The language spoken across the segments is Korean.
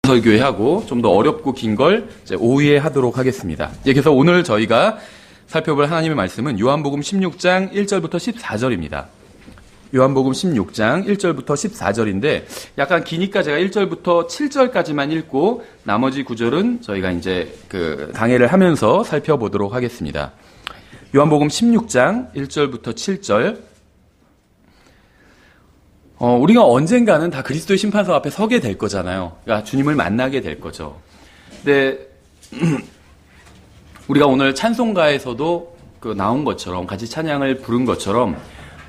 설교회하고 좀 더 어렵고 긴 걸 오후에 하도록 하겠습니다. 그래서 오늘 저희가 살펴볼 하나님의 말씀은 요한복음 16장 1절부터 14절입니다. 요한복음 16장 1절부터 14절인데 약간 기니까 제가 1절부터 7절까지만 읽고 나머지 구절은 저희가 이제 강해를 하면서 살펴보도록 하겠습니다. 요한복음 16장 1절부터 7절. 우리가 언젠가는 다 그리스도의 심판서 앞에 서게 될 거잖아요. 그러니까 주님을 만나게 될 거죠. 근데 우리가 오늘 찬송가에서도 나온 것처럼 같이 찬양을 부른 것처럼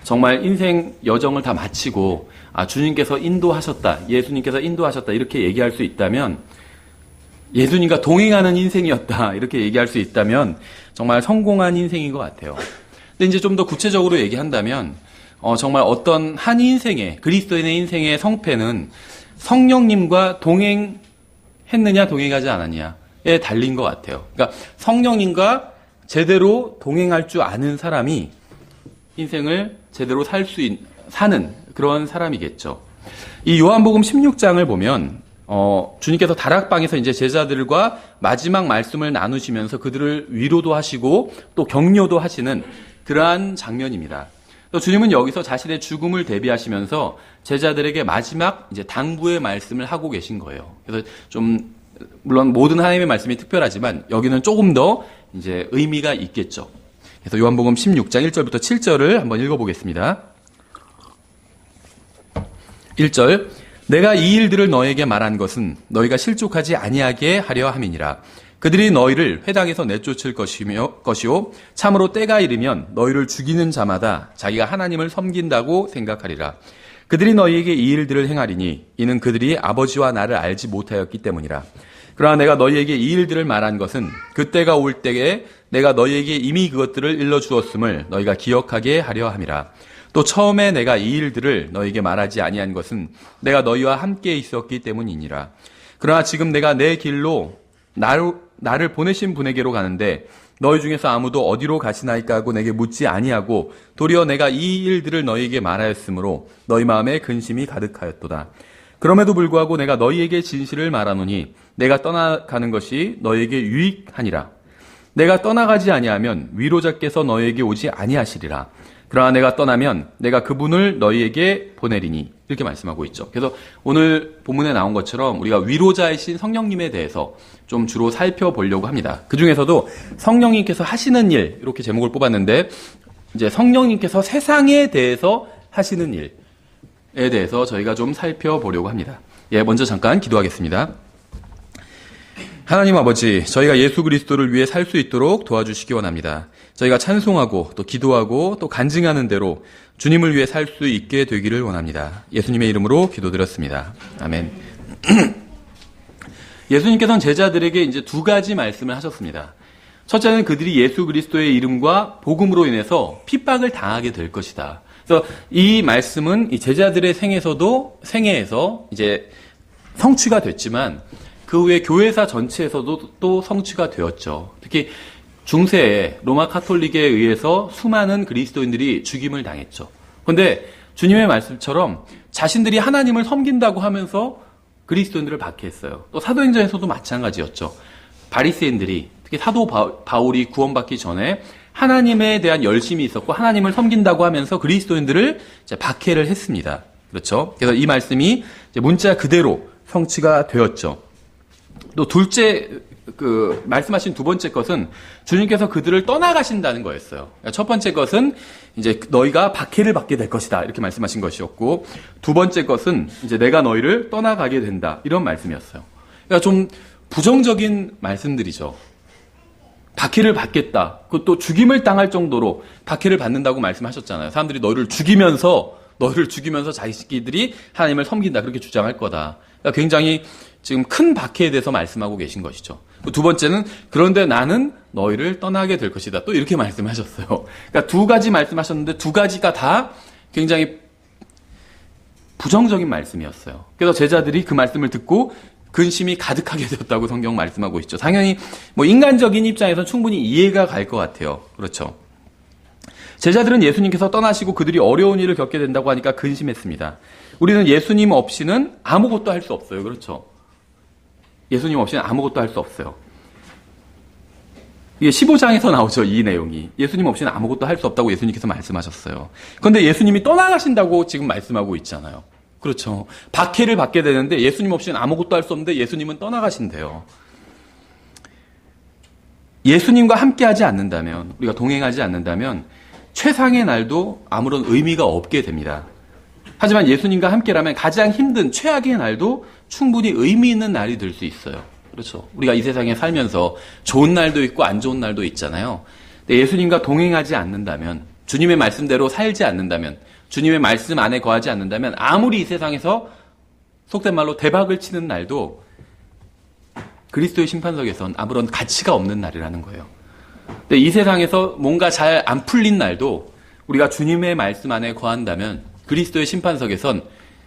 정말 인생 여정을 다 마치고 주님께서 인도하셨다, 예수님께서 인도하셨다 이렇게 얘기할 수 있다면, 예수님과 동행하는 인생이었다 이렇게 얘기할 수 있다면 정말 성공한 인생인 것 같아요. 근데 이제 좀 더 구체적으로 얘기한다면 정말 어떤 한 인생의, 그리스도인의 인생의 성패는 성령님과 동행했느냐 동행하지 않았냐에 달린 것 같아요. 그러니까 성령님과 제대로 동행할 줄 아는 사람이 인생을 제대로 사는 그런 사람이겠죠. 이 요한복음 16장을 보면 주님께서 다락방에서 이제 제자들과 마지막 말씀을 나누시면서 그들을 위로도 하시고 또 격려도 하시는 그러한 장면입니다. 또 주님은 여기서 자신의 죽음을 대비하시면서 제자들에게 마지막 이제 당부의 말씀을 하고 계신 거예요. 그래서 좀 물론 모든 하나님의 말씀이 특별하지만 여기는 조금 더 이제 의미가 있겠죠. 그래서 요한복음 16장 1절부터 7절을 한번 읽어보겠습니다. 1절. 내가 이 일들을 너에게 말한 것은 너희가 실족하지 아니하게 하려 함이니라. 그들이 너희를 회당에서 내쫓을 것이요 참으로 때가 이르면 너희를 죽이는 자마다 자기가 하나님을 섬긴다고 생각하리라. 그들이 너희에게 이 일들을 행하리니 이는 그들이 아버지와 나를 알지 못하였기 때문이라. 그러나 내가 너희에게 이 일들을 말한 것은 그때가 올 때에 내가 너희에게 이미 그것들을 일러주었음을 너희가 기억하게 하려 함이라. 또 처음에 내가 이 일들을 너희에게 말하지 아니한 것은 내가 너희와 함께 있었기 때문이니라. 그러나 지금 내가 내 길로 나를 보내신 분에게로 가는데 너희 중에서 아무도 어디로 가시나이까 하고 내게 묻지 아니하고 도리어 내가 이 일들을 너희에게 말하였으므로 너희 마음에 근심이 가득하였도다. 그럼에도 불구하고 내가 너희에게 진실을 말하노니 내가 떠나가는 것이 너희에게 유익하니라. 내가 떠나가지 아니하면 위로자께서 너희에게 오지 아니하시리라. 그러나 내가 떠나면 내가 그분을 너희에게 보내리니 이렇게 말씀하고 있죠. 그래서 오늘 본문에 나온 것처럼 우리가 위로자이신 성령님에 대해서 좀 주로 살펴보려고 합니다. 그 중에서도 성령님께서 하시는 일 이렇게 제목을 뽑았는데 이제 성령님께서 세상에 대해서 하시는 일에 대해서 저희가 좀 살펴보려고 합니다. 먼저 잠깐 기도하겠습니다. 하나님 아버지, 저희가 예수 그리스도를 위해 살 수 있도록 도와주시기 원합니다. 저희가 찬송하고 또 기도하고 또 간증하는 대로 주님을 위해 살 수 있게 되기를 원합니다. 예수님의 이름으로 기도드렸습니다. 아멘. 예수님께서는 제자들에게 이제 두 가지 말씀을 하셨습니다. 첫째는 그들이 예수 그리스도의 이름과 복음으로 인해서 핍박을 당하게 될 것이다. 그래서 이 말씀은 이 제자들의 생애에서 이제 성취가 됐지만 그 후에 교회사 전체에서도 또 성취가 되었죠. 특히 중세에 로마 카톨릭에 의해서 수많은 그리스도인들이 죽임을 당했죠. 그런데 주님의 말씀처럼 자신들이 하나님을 섬긴다고 하면서 그리스도인들을 박해했어요. 또 사도행전에서도 마찬가지였죠. 바리새인들이 특히 사도 바울이 구원받기 전에 하나님에 대한 열심이 있었고 하나님을 섬긴다고 하면서 그리스도인들을 이제 박해를 했습니다. 그렇죠? 그래서 이 말씀이 이제 문자 그대로 성취가 되었죠. 또 둘째, 말씀하신 두 번째 것은 주님께서 그들을 떠나가신다는 거였어요. 그러니까 첫 번째 것은 이제 너희가 박해를 받게 될 것이다. 이렇게 말씀하신 것이었고, 두 번째 것은 이제 내가 너희를 떠나가게 된다. 이런 말씀이었어요. 그러니까 좀 부정적인 말씀들이죠. 박해를 받겠다. 그것도 죽임을 당할 정도로 박해를 받는다고 말씀하셨잖아요. 사람들이 너희를 죽이면서 자기들이 하나님을 섬긴다. 그렇게 주장할 거다. 그러니까 굉장히 지금 큰 박해에 대해서 말씀하고 계신 것이죠. 두 번째는 그런데 나는 너희를 떠나게 될 것이다. 또 이렇게 말씀하셨어요. 그러니까 두 가지 말씀하셨는데 두 가지가 다 굉장히 부정적인 말씀이었어요. 그래서 제자들이 그 말씀을 듣고 근심이 가득하게 되었다고 성경 말씀하고 있죠. 당연히 인간적인 입장에서 충분히 이해가 갈 것 같아요. 그렇죠. 제자들은 예수님께서 떠나시고 그들이 어려운 일을 겪게 된다고 하니까 근심했습니다. 우리는 예수님 없이는 아무것도 할 수 없어요. 그렇죠. 예수님 없이는 아무것도 할 수 없어요. 이게 15장에서 나오죠, 이 내용이. 예수님 없이는 아무것도 할 수 없다고 예수님께서 말씀하셨어요. 그런데 예수님이 떠나가신다고 지금 말씀하고 있잖아요. 그렇죠. 박해를 받게 되는데 예수님 없이는 아무것도 할 수 없는데 예수님은 떠나가신대요. 예수님과 함께하지 않는다면, 우리가 동행하지 않는다면 최상의 날도 아무런 의미가 없게 됩니다. 하지만 예수님과 함께라면 가장 힘든 최악의 날도 충분히 의미 있는 날이 될 수 있어요. 그렇죠. 우리가 이 세상에 살면서 좋은 날도 있고 안 좋은 날도 있잖아요. 근데 예수님과 동행하지 않는다면, 주님의 말씀대로 살지 않는다면, 주님의 말씀 안에 거하지 않는다면 아무리 이 세상에서 속된 말로 대박을 치는 날도 그리스도의 심판석에선 아무런 가치가 없는 날이라는 거예요. 근데 이 세상에서 뭔가 잘 안 풀린 날도 우리가 주님의 말씀 안에 거한다면 그리스도의 심판석에선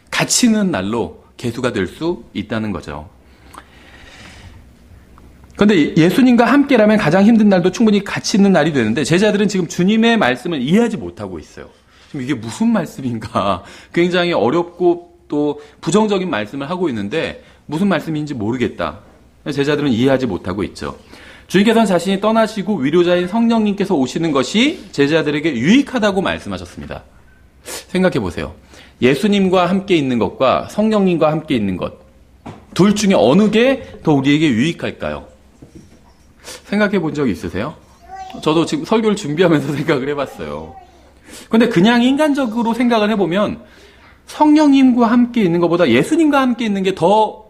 가치 있는 날로 계수가 될 수 있다는 거죠. 그런데 예수님과 함께라면 가장 힘든 날도 충분히 가치 있는 날이 되는데 제자들은 지금 주님의 말씀을 이해하지 못하고 있어요. 지금 이게 무슨 말씀인가? 굉장히 어렵고 또 부정적인 말씀을 하고 있는데 무슨 말씀인지 모르겠다. 제자들은 이해하지 못하고 있죠. 주님께서는 자신이 떠나시고 위로자인 성령님께서 오시는 것이 제자들에게 유익하다고 말씀하셨습니다. 생각해 보세요. 예수님과 함께 있는 것과 성령님과 함께 있는 것, 둘 중에 어느 게 더 우리에게 유익할까요? 생각해 본 적 있으세요? 저도 지금 설교를 준비하면서 생각을 해봤어요. 근데 그냥 인간적으로 생각을 해보면 성령님과 함께 있는 것보다 예수님과 함께 있는 게 더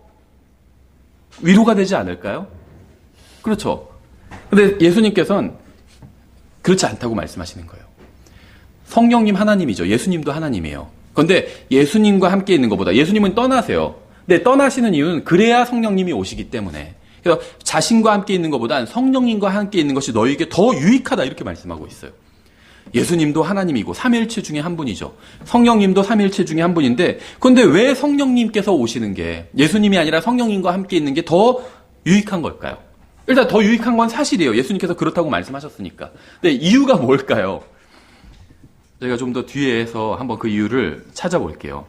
위로가 되지 않을까요? 그렇죠. 근데 예수님께서는 그렇지 않다고 말씀하시는 거예요. 성령님 하나님이죠. 예수님도 하나님이에요. 그런데 예수님과 함께 있는 것보다, 예수님은 떠나세요. 근데 떠나시는 이유는 그래야 성령님이 오시기 때문에. 그래서 자신과 함께 있는 것보단 성령님과 함께 있는 것이 너희에게 더 유익하다 이렇게 말씀하고 있어요. 예수님도 하나님이고 삼위일체 중에 한 분이죠. 성령님도 삼위일체 중에 한 분인데 그런데 왜 성령님께서 오시는 게 예수님이 아니라 성령님과 함께 있는 게 더 유익한 걸까요? 일단 더 유익한 건 사실이에요. 예수님께서 그렇다고 말씀하셨으니까. 근데 이유가 뭘까요? 저희가 좀 더 뒤에서 한번 그 이유를 찾아볼게요.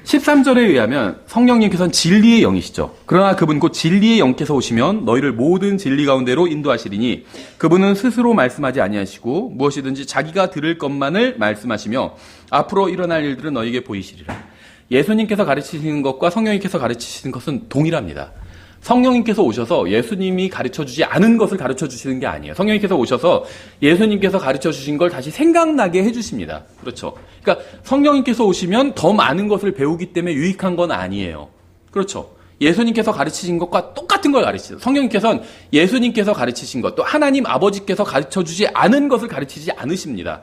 13절에 의하면 성령님께서는 진리의 영이시죠. 그러나 그분 곧 진리의 영께서 오시면 너희를 모든 진리 가운데로 인도하시리니 그분은 스스로 말씀하지 아니하시고 무엇이든지 자기가 들을 것만을 말씀하시며 앞으로 일어날 일들은 너희에게 보이시리라. 예수님께서 가르치시는 것과 성령님께서 가르치시는 것은 동일합니다. 성령님께서 오셔서 예수님이 가르쳐주지 않은 것을 가르쳐주시는 게 아니에요. 성령님께서 오셔서 예수님께서 가르쳐주신 걸 다시 생각나게 해주십니다. 그렇죠. 그러니까 성령님께서 오시면 더 많은 것을 배우기 때문에 유익한 건 아니에요. 그렇죠. 예수님께서 가르치신 것과 똑같은 걸 가르치죠. 성령님께서는 예수님께서 가르치신 것, 또 하나님 아버지께서 가르쳐주지 않은 것을 가르치지 않으십니다.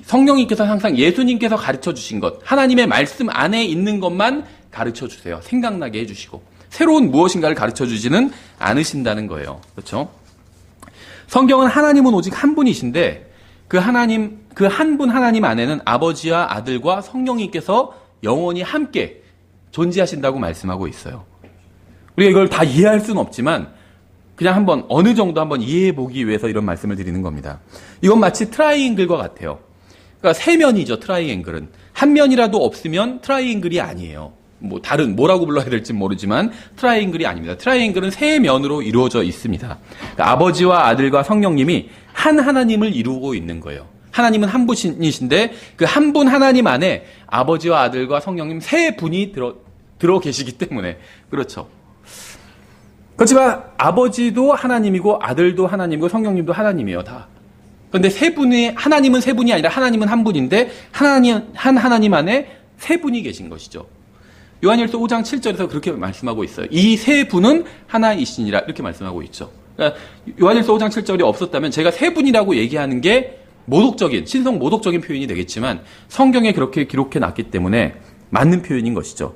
성령님께서는 항상 예수님께서 가르쳐주신 것, 하나님의 말씀 안에 있는 것만 가르쳐주세요. 생각나게 해주시고. 새로운 무엇인가를 가르쳐주지는 않으신다는 거예요. 그렇죠? 성경은 하나님은 오직 한 분이신데 그 한 분 하나님 안에는 아버지와 아들과 성령님께서 영원히 함께 존재하신다고 말씀하고 있어요. 우리가 이걸 다 이해할 수는 없지만 그냥 한번 어느 정도 한번 이해해 보기 위해서 이런 말씀을 드리는 겁니다. 이건 마치 트라이앵글과 같아요. 그러니까 세 면이죠. 트라이앵글은. 한 면이라도 없으면 트라이앵글이 아니에요. 다른 뭐라고 불러야 될지 모르지만 트라이앵글이 아닙니다. 트라이앵글은 세 면으로 이루어져 있습니다. 그러니까 아버지와 아들과 성령님이 한 하나님을 이루고 있는 거예요. 하나님은 한 분이신데 그 한 분 하나님 안에 아버지와 아들과 성령님 세 분이 들어 계시기 때문에 그렇죠. 그렇지만 아버지도 하나님이고 아들도 하나님이고 성령님도 하나님이에요. 다. 그런데 세 분이 하나님은 세 분이 아니라 하나님은 한 분인데 하나님 안에 세 분이 계신 것이죠. 요한일서 5장 7절에서 그렇게 말씀하고 있어요. 이 세 분은 하나이시니라 이렇게 말씀하고 있죠. 그러니까 요한일서 5장 7절이 없었다면 제가 세 분이라고 얘기하는 게 신성 모독적인 표현이 되겠지만 성경에 그렇게 기록해 놨기 때문에 맞는 표현인 것이죠.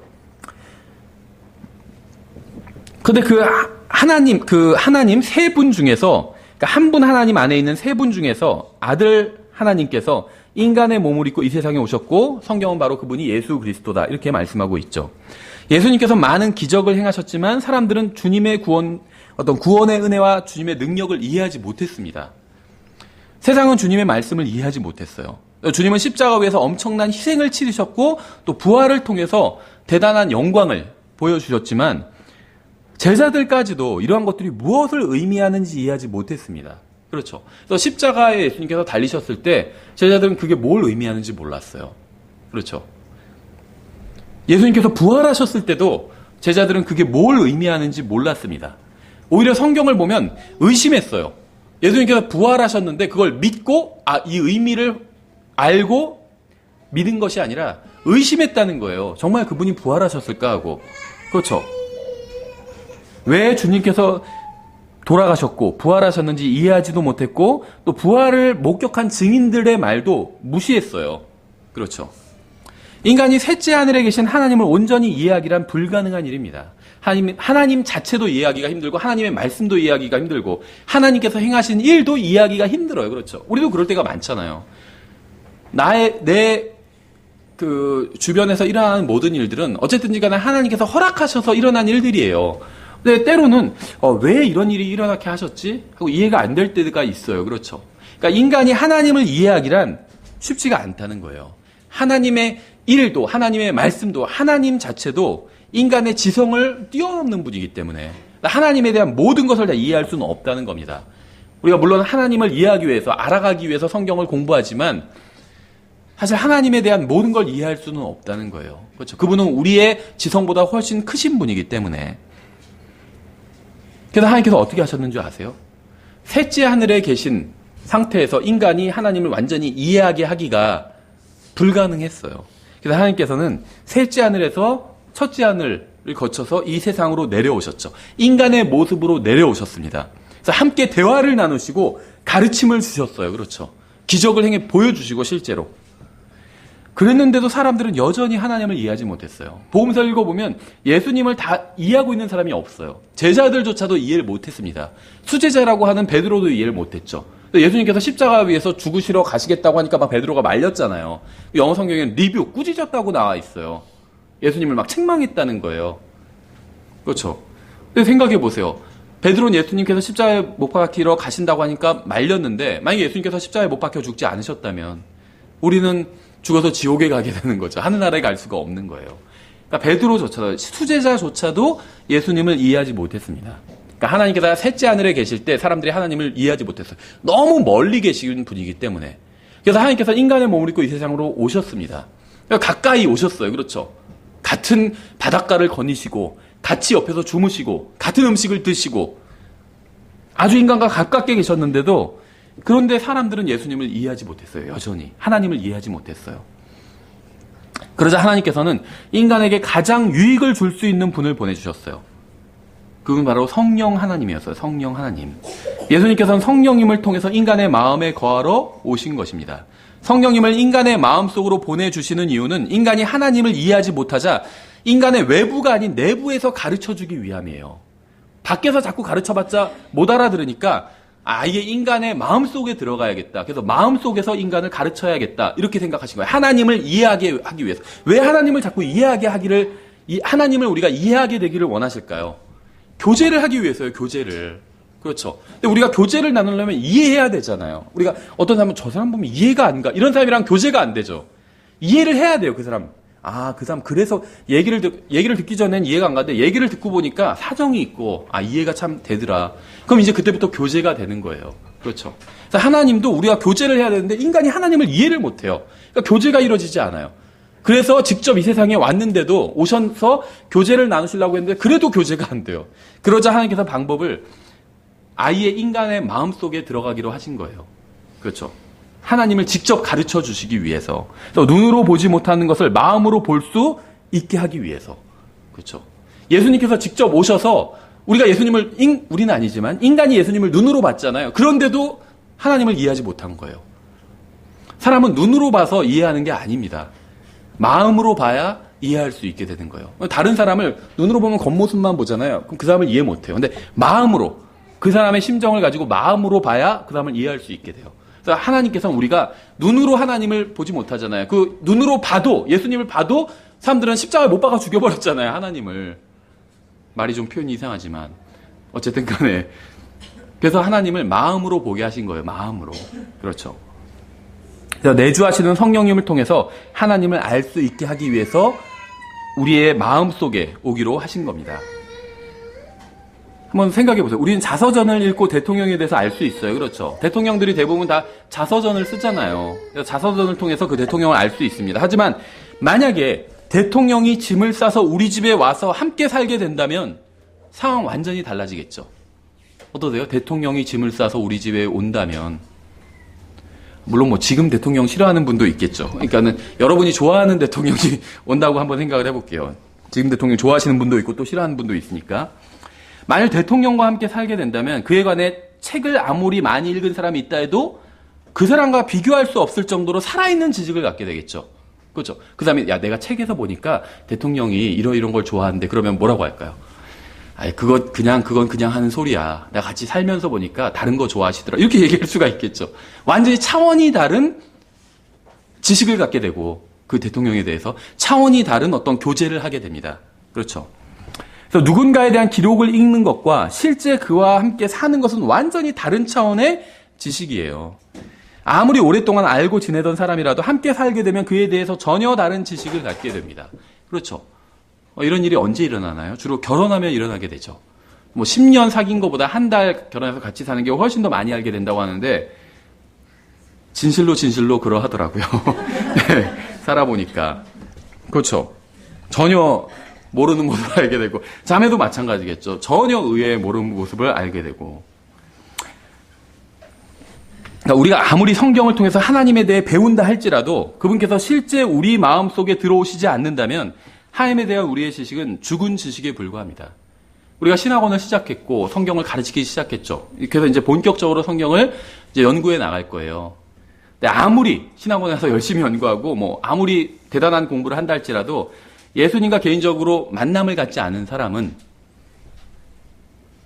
그런데 그 하나님 세 분 중에서 그러니까 한 분 하나님 안에 있는 세 분 중에서 아들 하나님께서 인간의 몸을 입고 이 세상에 오셨고 성경은 바로 그분이 예수 그리스도다 이렇게 말씀하고 있죠. 예수님께서 많은 기적을 행하셨지만 사람들은 주님의 구원의 은혜와 주님의 능력을 이해하지 못했습니다. 세상은 주님의 말씀을 이해하지 못했어요. 주님은 십자가 위에서 엄청난 희생을 치르셨고 또 부활을 통해서 대단한 영광을 보여주셨지만 제자들까지도 이러한 것들이 무엇을 의미하는지 이해하지 못했습니다. 그렇죠. 그래서 십자가에 예수님께서 달리셨을 때 제자들은 그게 뭘 의미하는지 몰랐어요. 그렇죠. 예수님께서 부활하셨을 때도 제자들은 그게 뭘 의미하는지 몰랐습니다. 오히려 성경을 보면 의심했어요. 예수님께서 부활하셨는데 그걸 믿고 이 의미를 알고 믿은 것이 아니라 의심했다는 거예요. 정말 그분이 부활하셨을까 하고. 그렇죠. 왜 주님께서 돌아가셨고 부활하셨는지 이해하지도 못했고 또 부활을 목격한 증인들의 말도 무시했어요. 그렇죠. 인간이 셋째 하늘에 계신 하나님을 온전히 이해하기란 불가능한 일입니다. 하나님 자체도 이해하기가 힘들고 하나님의 말씀도 이해하기가 힘들고 하나님께서 행하신 일도 이해하기가 힘들어요. 그렇죠. 우리도 그럴 때가 많잖아요. 내 주변에서 일어나는 모든 일들은 어쨌든지 간에 하나님께서 허락하셔서 일어난 일들이에요. 근데 때로는 왜 이런 일이 일어나게 하셨지? 하고 이해가 안 될 때가 있어요. 그렇죠. 그러니까 인간이 하나님을 이해하기란 쉽지가 않다는 거예요. 하나님의 일도 하나님의 말씀도 하나님 자체도 인간의 지성을 뛰어넘는 분이기 때문에 하나님에 대한 모든 것을 다 이해할 수는 없다는 겁니다. 우리가 물론 하나님을 이해하기 위해서 알아가기 위해서 성경을 공부하지만 사실 하나님에 대한 모든 걸 이해할 수는 없다는 거예요. 그렇죠. 그분은 우리의 지성보다 훨씬 크신 분이기 때문에. 그래서 하나님께서 어떻게 하셨는 줄 아세요? 셋째 하늘에 계신 상태에서 인간이 하나님을 완전히 이해하게 하기가 불가능했어요. 그래서 하나님께서는 셋째 하늘에서 첫째 하늘을 거쳐서 이 세상으로 내려오셨죠. 인간의 모습으로 내려오셨습니다. 그래서 함께 대화를 나누시고 가르침을 주셨어요. 그렇죠. 기적을 행해 보여주시고 실제로. 그랬는데도 사람들은 여전히 하나님을 이해하지 못했어요. 복음서 읽어보면 예수님을 다 이해하고 있는 사람이 없어요. 제자들조차도 이해를 못했습니다. 수제자라고 하는 베드로도 이해를 못했죠. 예수님께서 십자가 위에서 죽으시러 가시겠다고 하니까 막 베드로가 말렸잖아요. 영어 성경에는 리뷰, 꾸짖었다고 나와 있어요. 예수님을 막 책망했다는 거예요. 그렇죠. 근데 생각해 보세요. 베드로는 예수님께서 십자가에 못 박히러 가신다고 하니까 말렸는데 만약에 예수님께서 십자가에 못 박혀 죽지 않으셨다면 우리는 죽어서 지옥에 가게 되는 거죠. 하늘나라에 갈 수가 없는 거예요. 그러니까 베드로조차도 수제자조차도 예수님을 이해하지 못했습니다. 그러니까 하나님께서 셋째 하늘에 계실 때 사람들이 하나님을 이해하지 못했어요. 너무 멀리 계신 분이기 때문에. 그래서 하나님께서 인간의 몸을 입고 이 세상으로 오셨습니다. 그러니까 가까이 오셨어요. 그렇죠. 같은 바닷가를 거니시고 같이 옆에서 주무시고 같은 음식을 드시고 아주 인간과 가깝게 계셨는데도 그런데 사람들은 예수님을 이해하지 못했어요. 여전히. 하나님을 이해하지 못했어요. 그러자 하나님께서는 인간에게 가장 유익을 줄 수 있는 분을 보내주셨어요. 그분 바로 성령 하나님이었어요. 성령 하나님. 예수님께서는 성령님을 통해서 인간의 마음에 거하러 오신 것입니다. 성령님을 인간의 마음속으로 보내주시는 이유는 인간이 하나님을 이해하지 못하자 인간의 외부가 아닌 내부에서 가르쳐주기 위함이에요. 밖에서 자꾸 가르쳐봤자 못 알아들으니까 이게 인간의 마음속에 들어가야겠다. 그래서 마음속에서 인간을 가르쳐야겠다. 이렇게 생각하신 거예요. 하나님을 이해하게 하기 위해서. 왜 하나님을 자꾸 이해하게 하나님을 우리가 이해하게 되기를 원하실까요? 교제를 하기 위해서요. 교제를. 그렇죠. 근데 우리가 교제를 나누려면 이해해야 되잖아요. 우리가 어떤 사람은 저 사람 보면 이해가 안 가. 이런 사람이랑 교제가 안 되죠. 이해를 해야 돼요. 그 사람. 그 사람 그래서 얘기를 듣기 전엔 이해가 안 가는데 얘기를 듣고 보니까 사정이 있고 이해가 참 되더라. 그럼 이제 그때부터 교제가 되는 거예요. 그렇죠. 그래서 하나님도 우리가 교제를 해야 되는데 인간이 하나님을 이해를 못 해요. 그러니까 교제가 이루어지지 않아요. 그래서 직접 이 세상에 왔는데도 오셔서 교제를 나누시려고 했는데 그래도 교제가 안 돼요. 그러자 하나님께서 방법을 아예 인간의 마음속에 들어가기로 하신 거예요. 그렇죠. 하나님을 직접 가르쳐 주시기 위해서. 또 눈으로 보지 못하는 것을 마음으로 볼 수 있게 하기 위해서. 그렇죠. 예수님께서 직접 오셔서 우리가 우리는 아니지만 인간이 예수님을 눈으로 봤잖아요. 그런데도 하나님을 이해하지 못한 거예요. 사람은 눈으로 봐서 이해하는 게 아닙니다. 마음으로 봐야 이해할 수 있게 되는 거예요. 다른 사람을 눈으로 보면 겉모습만 보잖아요. 그럼 그 사람을 이해 못해요. 근데 마음으로 그 사람의 심정을 가지고 마음으로 봐야 그 사람을 이해할 수 있게 돼요. 그래서 하나님께서는 우리가 눈으로 하나님을 보지 못하잖아요. 그 눈으로 봐도 예수님을 봐도 사람들은 십자가에 못 박아 죽여버렸잖아요. 하나님을. 말이 좀 표현이 이상하지만 어쨌든 간에 그래서 하나님을 마음으로 보게 하신 거예요. 마음으로. 그렇죠. 그래서 내주하시는 성령님을 통해서 하나님을 알 수 있게 하기 위해서 우리의 마음속에 오기로 하신 겁니다. 한번 생각해 보세요. 우리는 자서전을 읽고 대통령에 대해서 알 수 있어요. 그렇죠? 대통령들이 대부분 다 자서전을 쓰잖아요. 그래서 자서전을 통해서 그 대통령을 알 수 있습니다. 하지만 만약에 대통령이 짐을 싸서 우리 집에 와서 함께 살게 된다면 상황 완전히 달라지겠죠. 어떠세요? 대통령이 짐을 싸서 우리 집에 온다면, 물론 뭐 지금 대통령 싫어하는 분도 있겠죠. 그러니까는 여러분이 좋아하는 대통령이 온다고 한번 생각을 해볼게요. 지금 대통령 좋아하시는 분도 있고 또 싫어하는 분도 있으니까. 만일 대통령과 함께 살게 된다면 그에 관해 책을 아무리 많이 읽은 사람이 있다 해도 그 사람과 비교할 수 없을 정도로 살아있는 지식을 갖게 되겠죠. 그렇죠? 그 다음에 야, 내가 책에서 보니까 대통령이 이런 걸 좋아하는데 그러면 뭐라고 할까요? 아이, 그건 그냥 하는 소리야. 내가 같이 살면서 보니까 다른 거 좋아하시더라. 이렇게 얘기할 수가 있겠죠. 완전히 차원이 다른 지식을 갖게 되고, 그 대통령에 대해서 차원이 다른 어떤 교제를 하게 됩니다. 그렇죠. 그래서 누군가에 대한 기록을 읽는 것과 실제 그와 함께 사는 것은 완전히 다른 차원의 지식이에요. 아무리 오랫동안 알고 지내던 사람이라도 함께 살게 되면 그에 대해서 전혀 다른 지식을 갖게 됩니다. 그렇죠. 이런 일이 언제 일어나나요? 주로 결혼하면 일어나게 되죠. 뭐 10년 사귄 것보다 한 달 결혼해서 같이 사는 게 훨씬 더 많이 알게 된다고 하는데, 진실로 그러하더라고요. 네, 살아보니까. 그렇죠. 전혀 모르는 모습을 알게 되고, 자매도 마찬가지겠죠. 전혀 의외의 모르는 모습을 알게 되고. 그러니까 우리가 아무리 성경을 통해서 하나님에 대해 배운다 할지라도 그분께서 실제 우리 마음속에 들어오시지 않는다면 하나님에 대한 우리의 지식은 죽은 지식에 불과합니다. 우리가 신학원을 시작했고 성경을 가르치기 시작했죠. 그래서 이제 본격적으로 성경을 이제 연구해 나갈 거예요. 근데 아무리 신학원에서 열심히 연구하고 뭐 아무리 대단한 공부를 한다 할지라도 예수님과 개인적으로 만남을 갖지 않은 사람은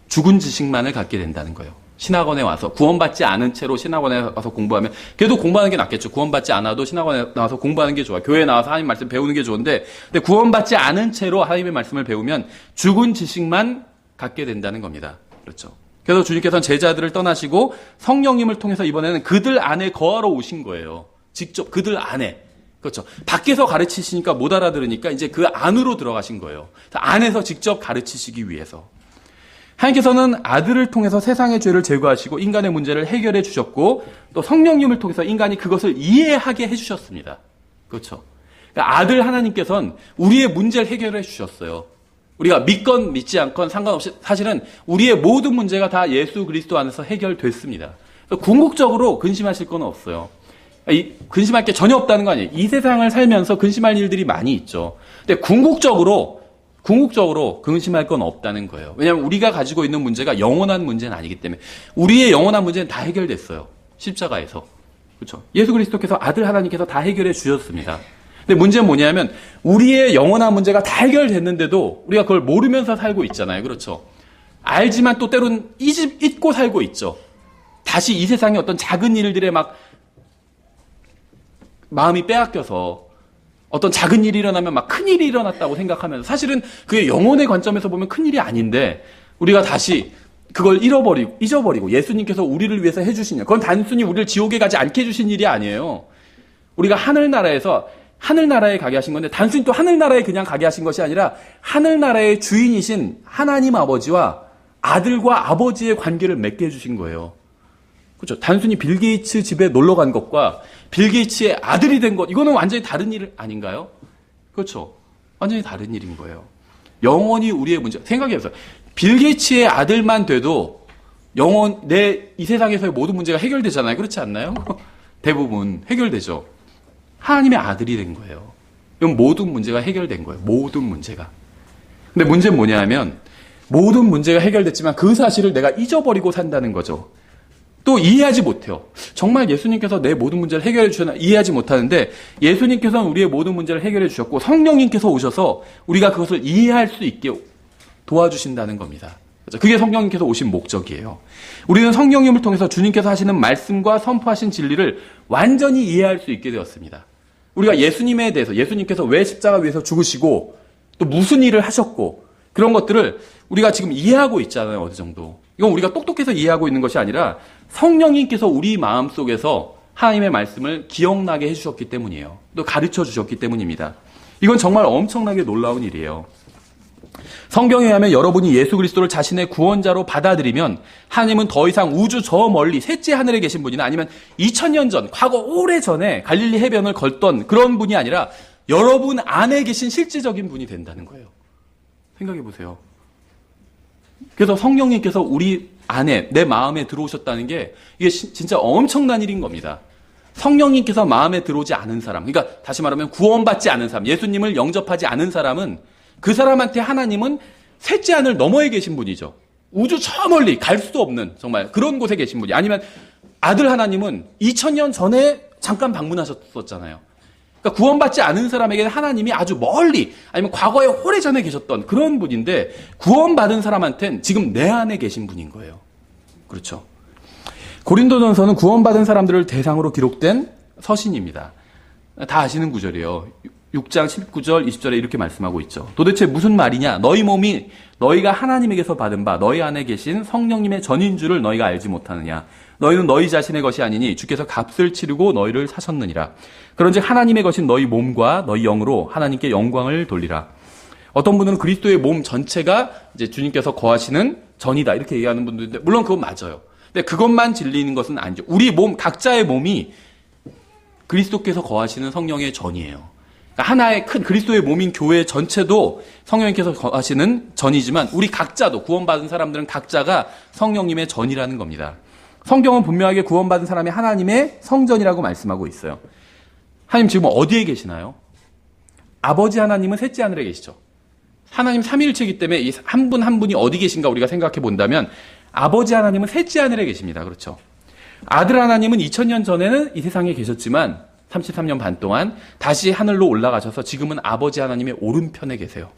죽은 지식만을 갖게 된다는 거예요. 신학원에 와서 구원받지 않은 채로 신학원에 와서 공부하면, 그래도 공부하는 게 낫겠죠. 구원받지 않아도 신학원에 나와서 공부하는 게 좋아요. 교회에 나와서 하나님 말씀 배우는 게 좋은데, 근데 구원받지 않은 채로 하나님의 말씀을 배우면 죽은 지식만 갖게 된다는 겁니다. 그렇죠. 그래서 주님께서는 제자들을 떠나시고 성령님을 통해서 이번에는 그들 안에 거하러 오신 거예요. 직접 그들 안에. 그렇죠. 밖에서 가르치시니까 못 알아들으니까 이제 그 안으로 들어가신 거예요. 안에서 직접 가르치시기 위해서. 하나님께서는 아들을 통해서 세상의 죄를 제거하시고 인간의 문제를 해결해 주셨고, 또 성령님을 통해서 인간이 그것을 이해하게 해주셨습니다. 그렇죠. 그러니까 아들 하나님께서는 우리의 문제를 해결해 주셨어요. 우리가 믿건 믿지 않건 상관없이 사실은 우리의 모든 문제가 다 예수 그리스도 안에서 해결됐습니다. 궁극적으로 근심하실 건 없어요. 근심할 게 전혀 없다는 거 아니에요. 이 세상을 살면서 근심할 일들이 많이 있죠. 근데 궁극적으로 근심할 건 없다는 거예요. 왜냐하면 우리가 가지고 있는 문제가 영원한 문제는 아니기 때문에. 우리의 영원한 문제는 다 해결됐어요. 십자가에서. 그렇죠. 예수 그리스도께서 아들 하나님께서 다 해결해 주셨습니다. 근데 문제는 뭐냐면 우리의 영원한 문제가 다 해결됐는데도 우리가 그걸 모르면서 살고 있잖아요. 그렇죠. 알지만 또 때로는 잊고 살고 있죠. 다시 이 세상의 어떤 작은 일들에 막 마음이 빼앗겨서 어떤 작은 일이 일어나면 막 큰 일이 일어났다고 생각하면서, 사실은 그게 영혼의 관점에서 보면 큰 일이 아닌데 우리가 다시 그걸 잊어버리고 예수님께서 우리를 위해서 해주신 일, 그건 단순히 우리를 지옥에 가지 않게 해주신 일이 아니에요. 우리가 하늘나라에 가게 하신 건데, 단순히 또 하늘나라에 그냥 가게 하신 것이 아니라 하늘나라의 주인이신 하나님 아버지와 아들과 아버지의 관계를 맺게 해주신 거예요. 그렇죠. 단순히 빌 게이츠 집에 놀러 간 것과 빌 게이츠의 아들이 된 것, 이거는 완전히 다른 일 아닌가요? 그렇죠. 완전히 다른 일인 거예요. 영원히 우리의 문제, 생각해보세요. 빌 게이츠의 아들만 돼도 이 세상에서의 모든 문제가 해결되잖아요. 그렇지 않나요? 대부분 해결되죠. 하나님의 아들이 된 거예요. 이건 모든 문제가 해결된 거예요. 모든 문제가. 근데 문제는 뭐냐 하면, 모든 문제가 해결됐지만 그 사실을 내가 잊어버리고 산다는 거죠. 또 이해하지 못해요. 정말 예수님께서 내 모든 문제를 해결해 주셨나 이해하지 못하는데, 예수님께서는 우리의 모든 문제를 해결해 주셨고 성령님께서 오셔서 우리가 그것을 이해할 수 있게 도와주신다는 겁니다. 그렇죠? 그게 성령님께서 오신 목적이에요. 우리는 성령님을 통해서 주님께서 하시는 말씀과 선포하신 진리를 완전히 이해할 수 있게 되었습니다. 우리가 예수님에 대해서, 예수님께서 왜 십자가 위에서 죽으시고 또 무슨 일을 하셨고 그런 것들을 우리가 지금 이해하고 있잖아요. 어느 정도. 이건 우리가 똑똑해서 이해하고 있는 것이 아니라 성령님께서 우리 마음속에서 하나님의 말씀을 기억나게 해주셨기 때문이에요. 또 가르쳐 주셨기 때문입니다. 이건 정말 엄청나게 놀라운 일이에요. 성경에 의하면 여러분이 예수 그리스도를 자신의 구원자로 받아들이면 하나님은 더 이상 우주 저 멀리 셋째 하늘에 계신 분이나 아니면 2000년 전, 과거 오래전에 갈릴리 해변을 걷던 그런 분이 아니라 여러분 안에 계신 실제적인 분이 된다는 거예요. 생각해 보세요. 그래서 성령님께서 우리 안에, 내 마음에 들어오셨다는 게 이게 진짜 엄청난 일인 겁니다. 성령님께서 마음에 들어오지 않은 사람, 그러니까 다시 말하면 구원받지 않은 사람, 예수님을 영접하지 않은 사람은 그 사람한테 하나님은 셋째 하늘 너머에 계신 분이죠. 우주 저 멀리 갈 수도 없는 정말 그런 곳에 계신 분이. 아니면 아들 하나님은 2000년 전에 잠깐 방문하셨었잖아요. 그러니까 구원받지 않은 사람에게는 하나님이 아주 멀리 아니면 과거에 오래전에 계셨던 그런 분인데 구원받은 사람한테는 지금 내 안에 계신 분인 거예요. 그렇죠. 고린도전서는 구원받은 사람들을 대상으로 기록된 서신입니다. 다 아시는 구절이에요. 6장 19절 20절에 이렇게 말씀하고 있죠. 도대체 무슨 말이냐? 너희 몸이 너희가 하나님에게서 받은 바 너희 안에 계신 성령님의 전인 줄을 너희가 알지 못하느냐? 너희는 너희 자신의 것이 아니니 주께서 값을 치르고 너희를 사셨느니라. 그런즉 하나님의 것인 너희 몸과 너희 영으로 하나님께 영광을 돌리라. 어떤 분들은 그리스도의 몸 전체가 이제 주님께서 거하시는 전이다 이렇게 얘기하는 분도 있는데 물론 그건 맞아요. 근데 그것만 진리는 것은 아니죠. 우리 몸 각자의 몸이 그리스도께서 거하시는 성령의 전이에요. 하나의 큰 그리스도의 몸인 교회 전체도 성령님께서 거하시는 전이지만 우리 각자도 구원받은 사람들은 각자가 성령님의 전이라는 겁니다. 성경은 분명하게 구원받은 사람이 하나님의 성전이라고 말씀하고 있어요. 하나님 지금 어디에 계시나요? 아버지 하나님은 셋째 하늘에 계시죠. 하나님 삼위일체이기 때문에 이 한 분 한 분이 어디 계신가 우리가 생각해 본다면 아버지 하나님은 셋째 하늘에 계십니다. 그렇죠. 아들 하나님은 2000년 전에는 이 세상에 계셨지만 33년 반 동안 다시 하늘로 올라가셔서 지금은 아버지 하나님의 오른편에 계세요.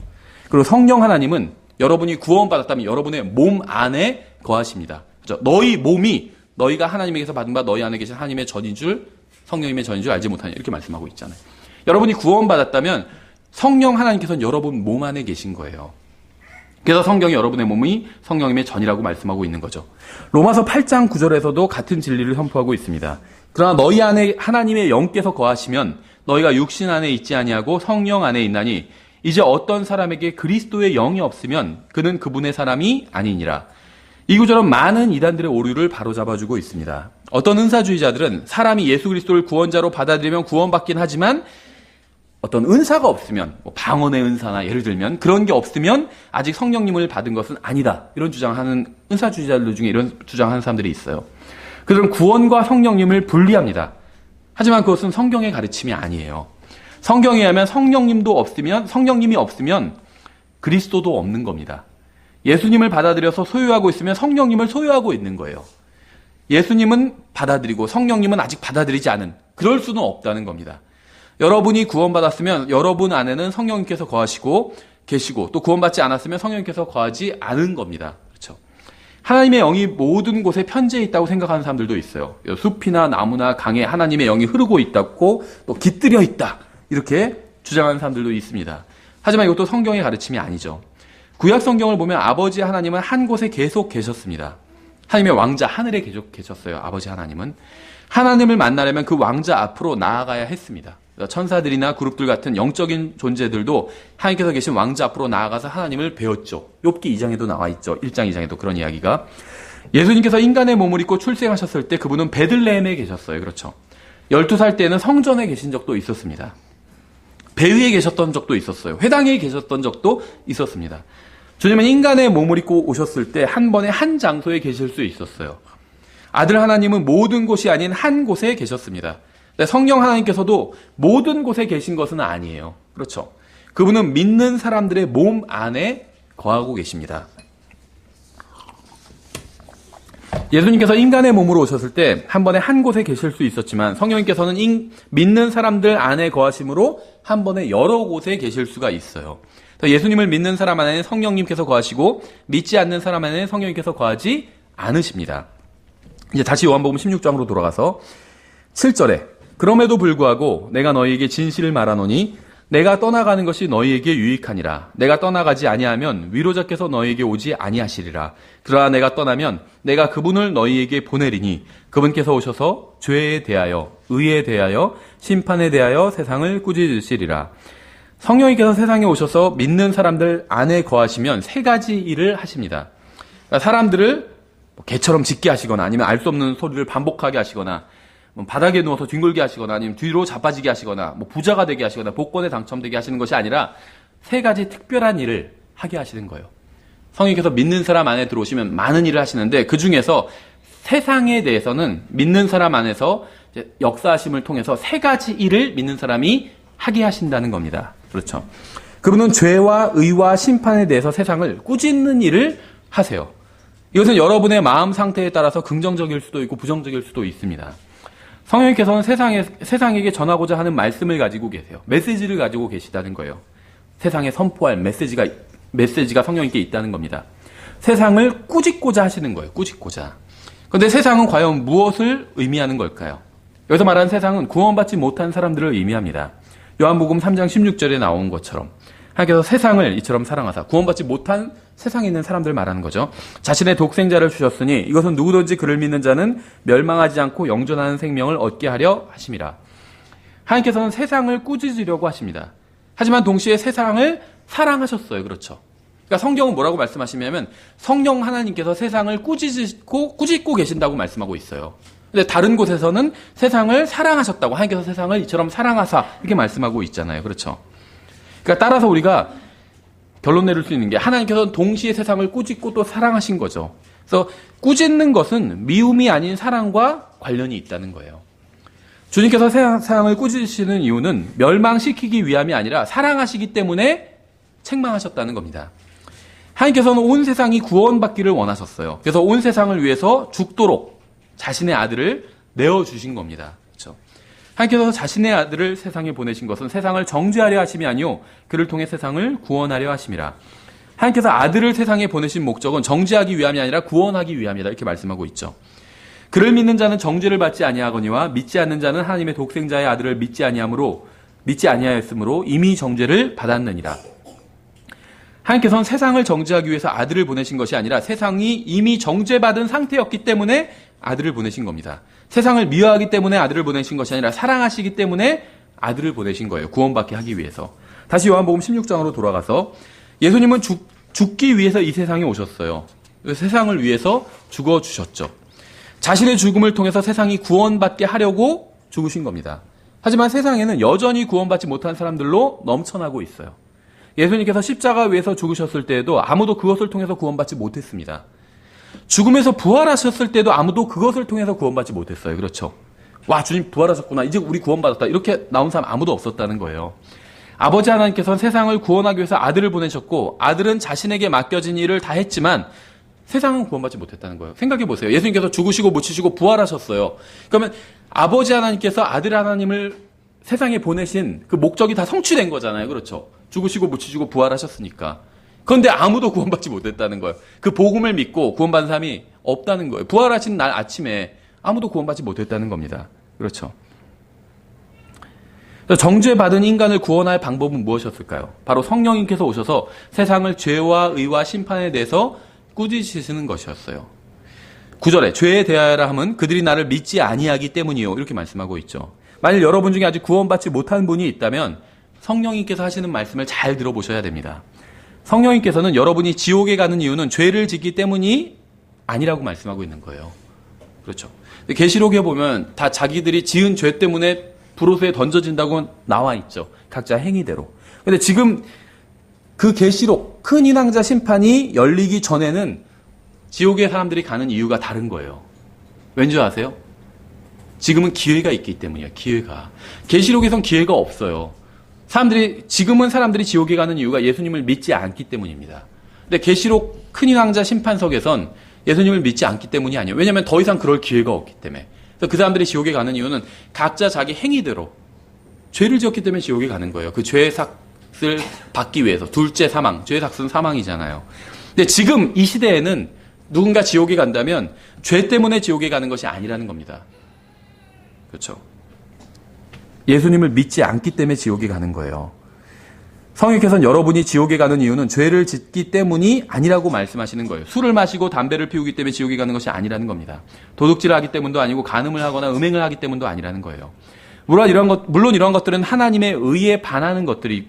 그리고 성령 하나님은 여러분이 구원받았다면 여러분의 몸 안에 거하십니다. 그렇죠? 너희 몸이 너희가 하나님에게서 받은 바 너희 안에 계신 하나님의 전인 줄 성령님의 전인 줄 알지 못하냐 이렇게 말씀하고 있잖아요. 여러분이 구원받았다면 성령 하나님께서는 여러분 몸 안에 계신 거예요. 그래서 성경이 여러분의 몸이 성령님의 전이라고 말씀하고 있는 거죠. 로마서 8장 9절에서도 같은 진리를 선포하고 있습니다. 그러나 너희 안에 하나님의 영께서 거하시면 너희가 육신 안에 있지 아니하고 성령 안에 있나니 이제 어떤 사람에게 그리스도의 영이 없으면 그는 그분의 사람이 아니니라. 이 구절은 많은 이단들의 오류를 바로잡아주고 있습니다. 어떤 은사주의자들은 사람이 예수 그리스도를 구원자로 받아들이면 구원받긴 하지만 어떤 은사가 없으면 방언의 은사나 예를 들면 그런 게 없으면 아직 성령님을 받은 것은 아니다. 이런 주장하는 은사주의자들 중에 이런 주장하는 사람들이 있어요. 그들은 구원과 성령님을 분리합니다. 하지만 그것은 성경의 가르침이 아니에요. 성경에 의하면 성령님이 없으면 그리스도도 없는 겁니다. 예수님을 받아들여서 소유하고 있으면 성령님을 소유하고 있는 거예요. 예수님은 받아들이고 성령님은 아직 받아들이지 않은 그럴 수는 없다는 겁니다. 여러분이 구원받았으면 여러분 안에는 성령님께서 거하시고 계시고 또 구원받지 않았으면 성령님께서 거하지 않은 겁니다. 그렇죠? 하나님의 영이 모든 곳에 편재해 있다고 생각하는 사람들도 있어요. 숲이나 나무나 강에 하나님의 영이 흐르고 있다고 또 깃들여 있다 이렇게 주장하는 사람들도 있습니다. 하지만 이것도 성경의 가르침이 아니죠. 구약 성경을 보면 아버지 하나님은 한 곳에 계속 계셨습니다. 하나님의 왕자 하늘에 계속 계셨어요. 아버지 하나님은. 하나님을 만나려면 그 왕자 앞으로 나아가야 했습니다. 천사들이나 그룹들 같은 영적인 존재들도 하나님께서 계신 왕자 앞으로 나아가서 하나님을 배웠죠. 욥기 2장에도 나와 있죠. 1장 2장에도 그런 이야기가. 예수님께서 인간의 몸을 입고 출생하셨을 때 그분은 베들레헴에 계셨어요. 그렇죠. 12살 때는 성전에 계신 적도 있었습니다. 배 위에 계셨던 적도 있었어요. 회당에 계셨던 적도 있었습니다. 주님은 인간의 몸을 입고 오셨을 때 한 번에 한 장소에 계실 수 있었어요. 아들 하나님은 모든 곳이 아닌 한 곳에 계셨습니다. 성령 하나님께서도 모든 곳에 계신 것은 아니에요. 그렇죠. 그분은 믿는 사람들의 몸 안에 거하고 계십니다. 예수님께서 인간의 몸으로 오셨을 때 한 번에 한 곳에 계실 수 있었지만 성령님께서는 믿는 사람들 안에 거하심으로 한 번에 여러 곳에 계실 수가 있어요. 예수님을 믿는 사람 안에는 성령님께서 거하시고 믿지 않는 사람 안에는 성령님께서 거하지 않으십니다. 이제 다시 요한복음 16장으로 돌아가서 7절에 그럼에도 불구하고 내가 너희에게 진실을 말하노니 내가 떠나가는 것이 너희에게 유익하니라. 내가 떠나가지 아니하면 위로자께서 너희에게 오지 아니하시리라. 그러나 내가 떠나면 내가 그분을 너희에게 보내리니 그분께서 오셔서 죄에 대하여 의에 대하여 심판에 대하여 세상을 꾸짖으시리라. 성령님께서 세상에 오셔서 믿는 사람들 안에 거하시면 세 가지 일을 하십니다. 그러니까 사람들을 개처럼 짖게 하시거나 아니면 알 수 없는 소리를 반복하게 하시거나 바닥에 누워서 뒹굴게 하시거나 아니면 뒤로 자빠지게 하시거나 부자가 되게 하시거나 복권에 당첨되게 하시는 것이 아니라 세 가지 특별한 일을 하게 하시는 거예요. 성령님께서 믿는 사람 안에 들어오시면 많은 일을 하시는데 그 중에서 세상에 대해서는 믿는 사람 안에서 역사하심을 통해서 세 가지 일을 믿는 사람이 하게 하신다는 겁니다. 그렇죠. 그분은 죄와 의와 심판에 대해서 세상을 꾸짖는 일을 하세요. 이것은 여러분의 마음 상태에 따라서 긍정적일 수도 있고 부정적일 수도 있습니다. 성령님께서는 세상에게 전하고자 하는 말씀을 가지고 계세요. 메시지를 가지고 계시다는 거예요. 세상에 선포할 메시지가 성령님께 있다는 겁니다. 세상을 꾸짖고자 하시는 거예요. 꾸짖고자. 그런데 세상은 과연 무엇을 의미하는 걸까요? 여기서 말하는 세상은 구원받지 못한 사람들을 의미합니다. 요한복음 3장 16절에 나온 것처럼 하나님께서 세상을 이처럼 사랑하사 구원받지 못한 세상에 있는 사람들 말하는 거죠. 자신의 독생자를 주셨으니 이것은 누구든지 그를 믿는 자는 멸망하지 않고 영존하는 생명을 얻게 하려 하심이라. 하나님께서는 세상을 꾸짖으려고 하십니다. 하지만 동시에 세상을 사랑하셨어요. 그렇죠. 그러니까 성경은 뭐라고 말씀하시냐면 성령 하나님께서 세상을 꾸짖고 계신다고 말씀하고 있어요. 근데 다른 곳에서는 세상을 사랑하셨다고 하나님께서 세상을 이처럼 사랑하사 이렇게 말씀하고 있잖아요. 그렇죠. 그러니까 따라서 우리가 결론 내릴 수 있는 게 하나님께서는 동시에 세상을 꾸짖고 또 사랑하신 거죠. 그래서 꾸짖는 것은 미움이 아닌 사랑과 관련이 있다는 거예요. 주님께서 세상을 꾸짖으시는 이유는 멸망시키기 위함이 아니라 사랑하시기 때문에 책망하셨다는 겁니다. 하나님께서는 온 세상이 구원받기를 원하셨어요. 그래서 온 세상을 위해서 죽도록 자신의 아들을 내어주신 겁니다. 그렇죠? 하나님께서 자신의 아들을 세상에 보내신 것은 세상을 정죄하려 하심이 아니요 그를 통해 세상을 구원하려 하심이라. 하나님께서 아들을 세상에 보내신 목적은 정죄하기 위함이 아니라 구원하기 위함이다 이렇게 말씀하고 있죠. 그를 믿는 자는 정죄를 받지 아니하거니와 믿지 않는 자는 하나님의 독생자의 아들을 믿지 아니하였으므로 이미 정죄를 받았느니라. 하나님께서는 세상을 정죄하기 위해서 아들을 보내신 것이 아니라 세상이 이미 정죄받은 상태였기 때문에 아들을 보내신 겁니다. 세상을 미워하기 때문에 아들을 보내신 것이 아니라 사랑하시기 때문에 아들을 보내신 거예요. 구원받게 하기 위해서. 다시 요한복음 16장으로 돌아가서 예수님은 죽기 위해서 이 세상에 오셨어요. 세상을 위해서 죽어주셨죠. 자신의 죽음을 통해서 세상이 구원받게 하려고 죽으신 겁니다. 하지만 세상에는 여전히 구원받지 못한 사람들로 넘쳐나고 있어요. 예수님께서 십자가 위에서 죽으셨을 때에도 아무도 그것을 통해서 구원받지 못했습니다. 죽음에서 부활하셨을 때도 아무도 그것을 통해서 구원받지 못했어요. 그렇죠? 와, 주님 부활하셨구나. 이제 우리 구원받았다. 이렇게 나온 사람 아무도 없었다는 거예요. 아버지 하나님께서는 세상을 구원하기 위해서 아들을 보내셨고 아들은 자신에게 맡겨진 일을 다 했지만 세상은 구원받지 못했다는 거예요. 생각해 보세요. 예수님께서 죽으시고 묻히시고 부활하셨어요. 그러면 아버지 하나님께서 아들 하나님을 세상에 보내신 그 목적이 다 성취된 거잖아요. 그렇죠? 죽으시고 묻히시고 부활하셨으니까. 그런데 아무도 구원받지 못했다는 거예요. 그 복음을 믿고 구원받은 사람이 없다는 거예요. 부활하신 날 아침에 아무도 구원받지 못했다는 겁니다. 그렇죠? 정죄받은 인간을 구원할 방법은 무엇이었을까요? 바로 성령님께서 오셔서 세상을 죄와 의와 심판에 대해서 꾸짖으시는 것이었어요. 9절에 죄에 대하여라 함은 그들이 나를 믿지 아니하기 때문이요. 이렇게 말씀하고 있죠. 만일 여러분 중에 아직 구원받지 못한 분이 있다면 성령님께서 하시는 말씀을 잘 들어보셔야 됩니다. 성령님께서는 여러분이 지옥에 가는 이유는 죄를 짓기 때문이 아니라고 말씀하고 있는 거예요. 그렇죠. 계시록에 보면 다 자기들이 지은 죄 때문에 불호수에 던져진다고 나와 있죠. 각자 행위대로. 근데 지금 그 계시록 큰 인왕자 심판이 열리기 전에는 지옥에 사람들이 가는 이유가 다른 거예요. 왠지 아세요? 지금은 기회가 있기 때문이에요. 기회가. 계시록에선 기회가 없어요. 지금은 사람들이 지옥에 가는 이유가 예수님을 믿지 않기 때문입니다. 근데 계시록 큰 인왕자 심판석에선 예수님을 믿지 않기 때문이 아니에요. 왜냐하면 더 이상 그럴 기회가 없기 때문에. 그래서 그 사람들이 지옥에 가는 이유는 각자 자기 행위대로 죄를 지었기 때문에 지옥에 가는 거예요. 그 죄의 삭을 받기 위해서. 둘째 사망, 죄의 삭은 사망이잖아요. 근데 지금 이 시대에는 누군가 지옥에 간다면 죄 때문에 지옥에 가는 것이 아니라는 겁니다. 그렇죠? 예수님을 믿지 않기 때문에 지옥에 가는 거예요. 성령께서는 여러분이 지옥에 가는 이유는 죄를 짓기 때문이 아니라고 말씀하시는 거예요. 술을 마시고 담배를 피우기 때문에 지옥에 가는 것이 아니라는 겁니다. 도둑질을 하기 때문도 아니고 간음을 하거나 음행을 하기 때문도 아니라는 거예요. 물론 이런 것들은 하나님의 의에 반하는 것들이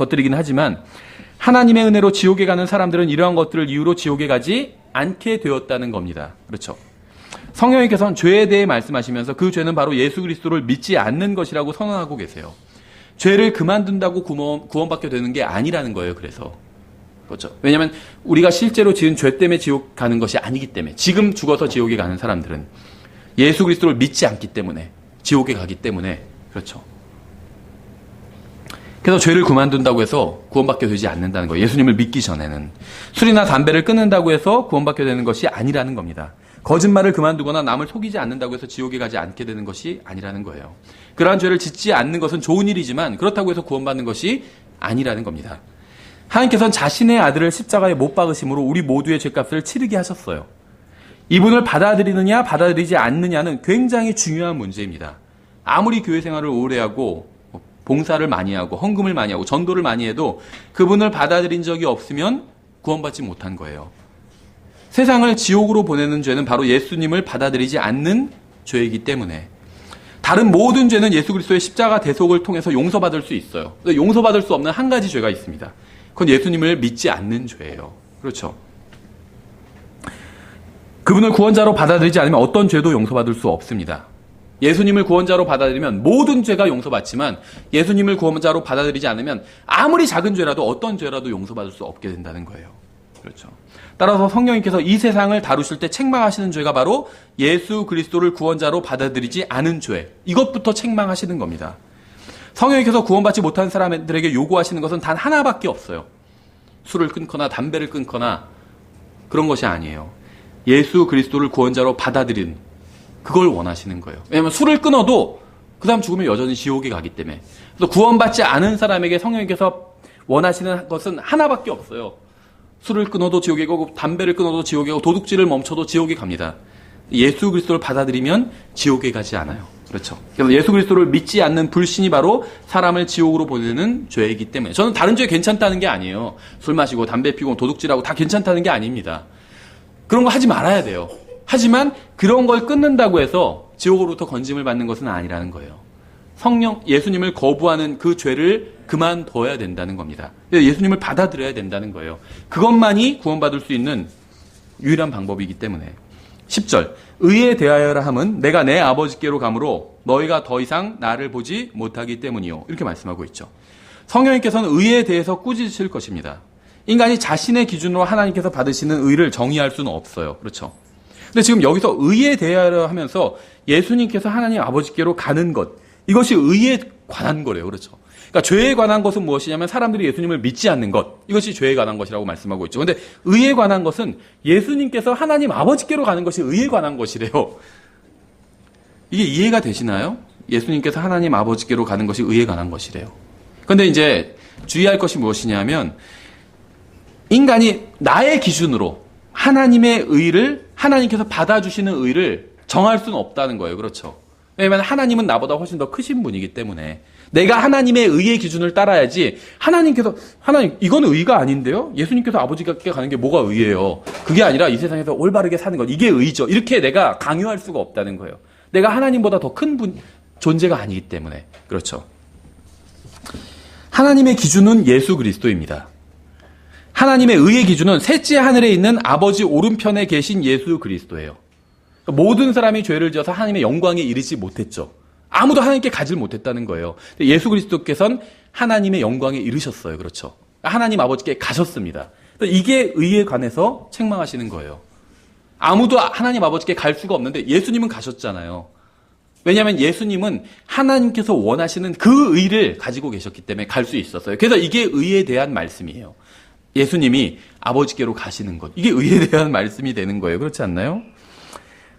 것들이긴 하지만 하나님의 은혜로 지옥에 가는 사람들은 이러한 것들을 이유로 지옥에 가지 않게 되었다는 겁니다. 그렇죠. 성령님께서는 죄에 대해 말씀하시면서 그 죄는 바로 예수 그리스도를 믿지 않는 것이라고 선언하고 계세요. 죄를 그만둔다고 구원받게 되는 게 아니라는 거예요. 그래서 그렇죠. 왜냐하면 우리가 실제로 지은 죄 때문에 지옥 가는 것이 아니기 때문에, 지금 죽어서 지옥에 가는 사람들은 예수 그리스도를 믿지 않기 때문에 지옥에 가기 때문에, 그렇죠. 그래서 죄를 그만둔다고 해서 구원받게 되지 않는다는 거예요. 예수님을 믿기 전에는. 술이나 담배를 끊는다고 해서 구원받게 되는 것이 아니라는 겁니다. 거짓말을 그만두거나 남을 속이지 않는다고 해서 지옥에 가지 않게 되는 것이 아니라는 거예요. 그러한 죄를 짓지 않는 것은 좋은 일이지만 그렇다고 해서 구원받는 것이 아니라는 겁니다. 하나님께서는 자신의 아들을 십자가에 못 박으심으로 우리 모두의 죄값을 치르게 하셨어요. 이분을 받아들이느냐 받아들이지 않느냐는 굉장히 중요한 문제입니다. 아무리 교회 생활을 오래 하고 봉사를 많이 하고 헌금을 많이 하고 전도를 많이 해도 그분을 받아들인 적이 없으면 구원받지 못한 거예요. 세상을 지옥으로 보내는 죄는 바로 예수님을 받아들이지 않는 죄이기 때문에, 다른 모든 죄는 예수 그리스도의 십자가 대속을 통해서 용서받을 수 있어요. 용서받을 수 없는 한 가지 죄가 있습니다. 그건 예수님을 믿지 않는 죄예요. 그렇죠. 그분을 구원자로 받아들이지 않으면 어떤 죄도 용서받을 수 없습니다. 예수님을 구원자로 받아들이면 모든 죄가 용서받지만 예수님을 구원자로 받아들이지 않으면 아무리 작은 죄라도 어떤 죄라도 용서받을 수 없게 된다는 거예요. 그렇죠. 따라서 성령님께서 이 세상을 다루실 때 책망하시는 죄가 바로 예수 그리스도를 구원자로 받아들이지 않은 죄, 이것부터 책망하시는 겁니다. 성령님께서 구원받지 못한 사람들에게 요구하시는 것은 단 하나밖에 없어요. 술을 끊거나 담배를 끊거나 그런 것이 아니에요. 예수 그리스도를 구원자로 받아들인, 그걸 원하시는 거예요. 왜냐하면 술을 끊어도 그 사람 죽으면 여전히 지옥에 가기 때문에. 그래서 구원받지 않은 사람에게 성령님께서 원하시는 것은 하나밖에 없어요. 술을 끊어도 지옥에 가고 담배를 끊어도 지옥에 가고 도둑질을 멈춰도 지옥에 갑니다. 예수 그리스도를 받아들이면 지옥에 가지 않아요. 그렇죠. 그래서 예수 그리스도를 믿지 않는 불신이 바로 사람을 지옥으로 보내는 죄이기 때문에, 저는 다른 죄 괜찮다는 게 아니에요. 술 마시고 담배 피고 도둑질하고 다 괜찮다는 게 아닙니다. 그런 거 하지 말아야 돼요. 하지만 그런 걸 끊는다고 해서 지옥으로부터 건짐을 받는 것은 아니라는 거예요. 예수님을 거부하는 그 죄를 그만둬야 된다는 겁니다. 예수님을 받아들여야 된다는 거예요. 그것만이 구원받을 수 있는 유일한 방법이기 때문에. 10절, 의에 대하여라 함은 내가 내 아버지께로 가므로 너희가 더 이상 나를 보지 못하기 때문이요. 이렇게 말씀하고 있죠. 성령님께서는 의에 대해서 꾸짖으실 것입니다. 인간이 자신의 기준으로 하나님께서 받으시는 의를 정의할 수는 없어요. 그렇죠. 근데 지금 여기서 의에 대하여 하면서 예수님께서 하나님 아버지께로 가는 것, 이것이 의에 관한 거래요. 그렇죠. 그러니까 죄에 관한 것은 무엇이냐면 사람들이 예수님을 믿지 않는 것, 이것이 죄에 관한 것이라고 말씀하고 있죠. 근데 의에 관한 것은 예수님께서 하나님 아버지께로 가는 것이 의에 관한 것이래요. 이게 이해가 되시나요? 예수님께서 하나님 아버지께로 가는 것이 의에 관한 것이래요. 근데 이제 주의할 것이 무엇이냐면, 인간이 나의 기준으로 하나님의 의를, 하나님께서 받아주시는 의를 정할 수는 없다는 거예요. 그렇죠. 왜냐하면 하나님은 나보다 훨씬 더 크신 분이기 때문에 내가 하나님의 의의 기준을 따라야지, 하나님께서, 하나님, 이건 의가 아닌데요? 예수님께서 아버지께 가는 게 뭐가 의예요? 그게 아니라 이 세상에서 올바르게 사는 것, 이게 의죠. 이렇게 내가 강요할 수가 없다는 거예요. 내가 하나님보다 더 큰 존재가 아니기 때문에. 그렇죠. 하나님의 기준은 예수 그리스도입니다. 하나님의 의의 기준은 셋째 하늘에 있는 아버지 오른편에 계신 예수 그리스도예요. 모든 사람이 죄를 지어서 하나님의 영광에 이르지 못했죠. 아무도 하나님께 가지 못했다는 거예요. 예수 그리스도께서는 하나님의 영광에 이르셨어요. 그렇죠. 하나님 아버지께 가셨습니다. 이게 의에 관해서 책망하시는 거예요. 아무도 하나님 아버지께 갈 수가 없는데 예수님은 가셨잖아요. 왜냐하면 예수님은 하나님께서 원하시는 그 의를 가지고 계셨기 때문에 갈 수 있었어요. 그래서 이게 의에 대한 말씀이에요. 예수님이 아버지께로 가시는 것, 이게 의에 대한 말씀이 되는 거예요. 그렇지 않나요?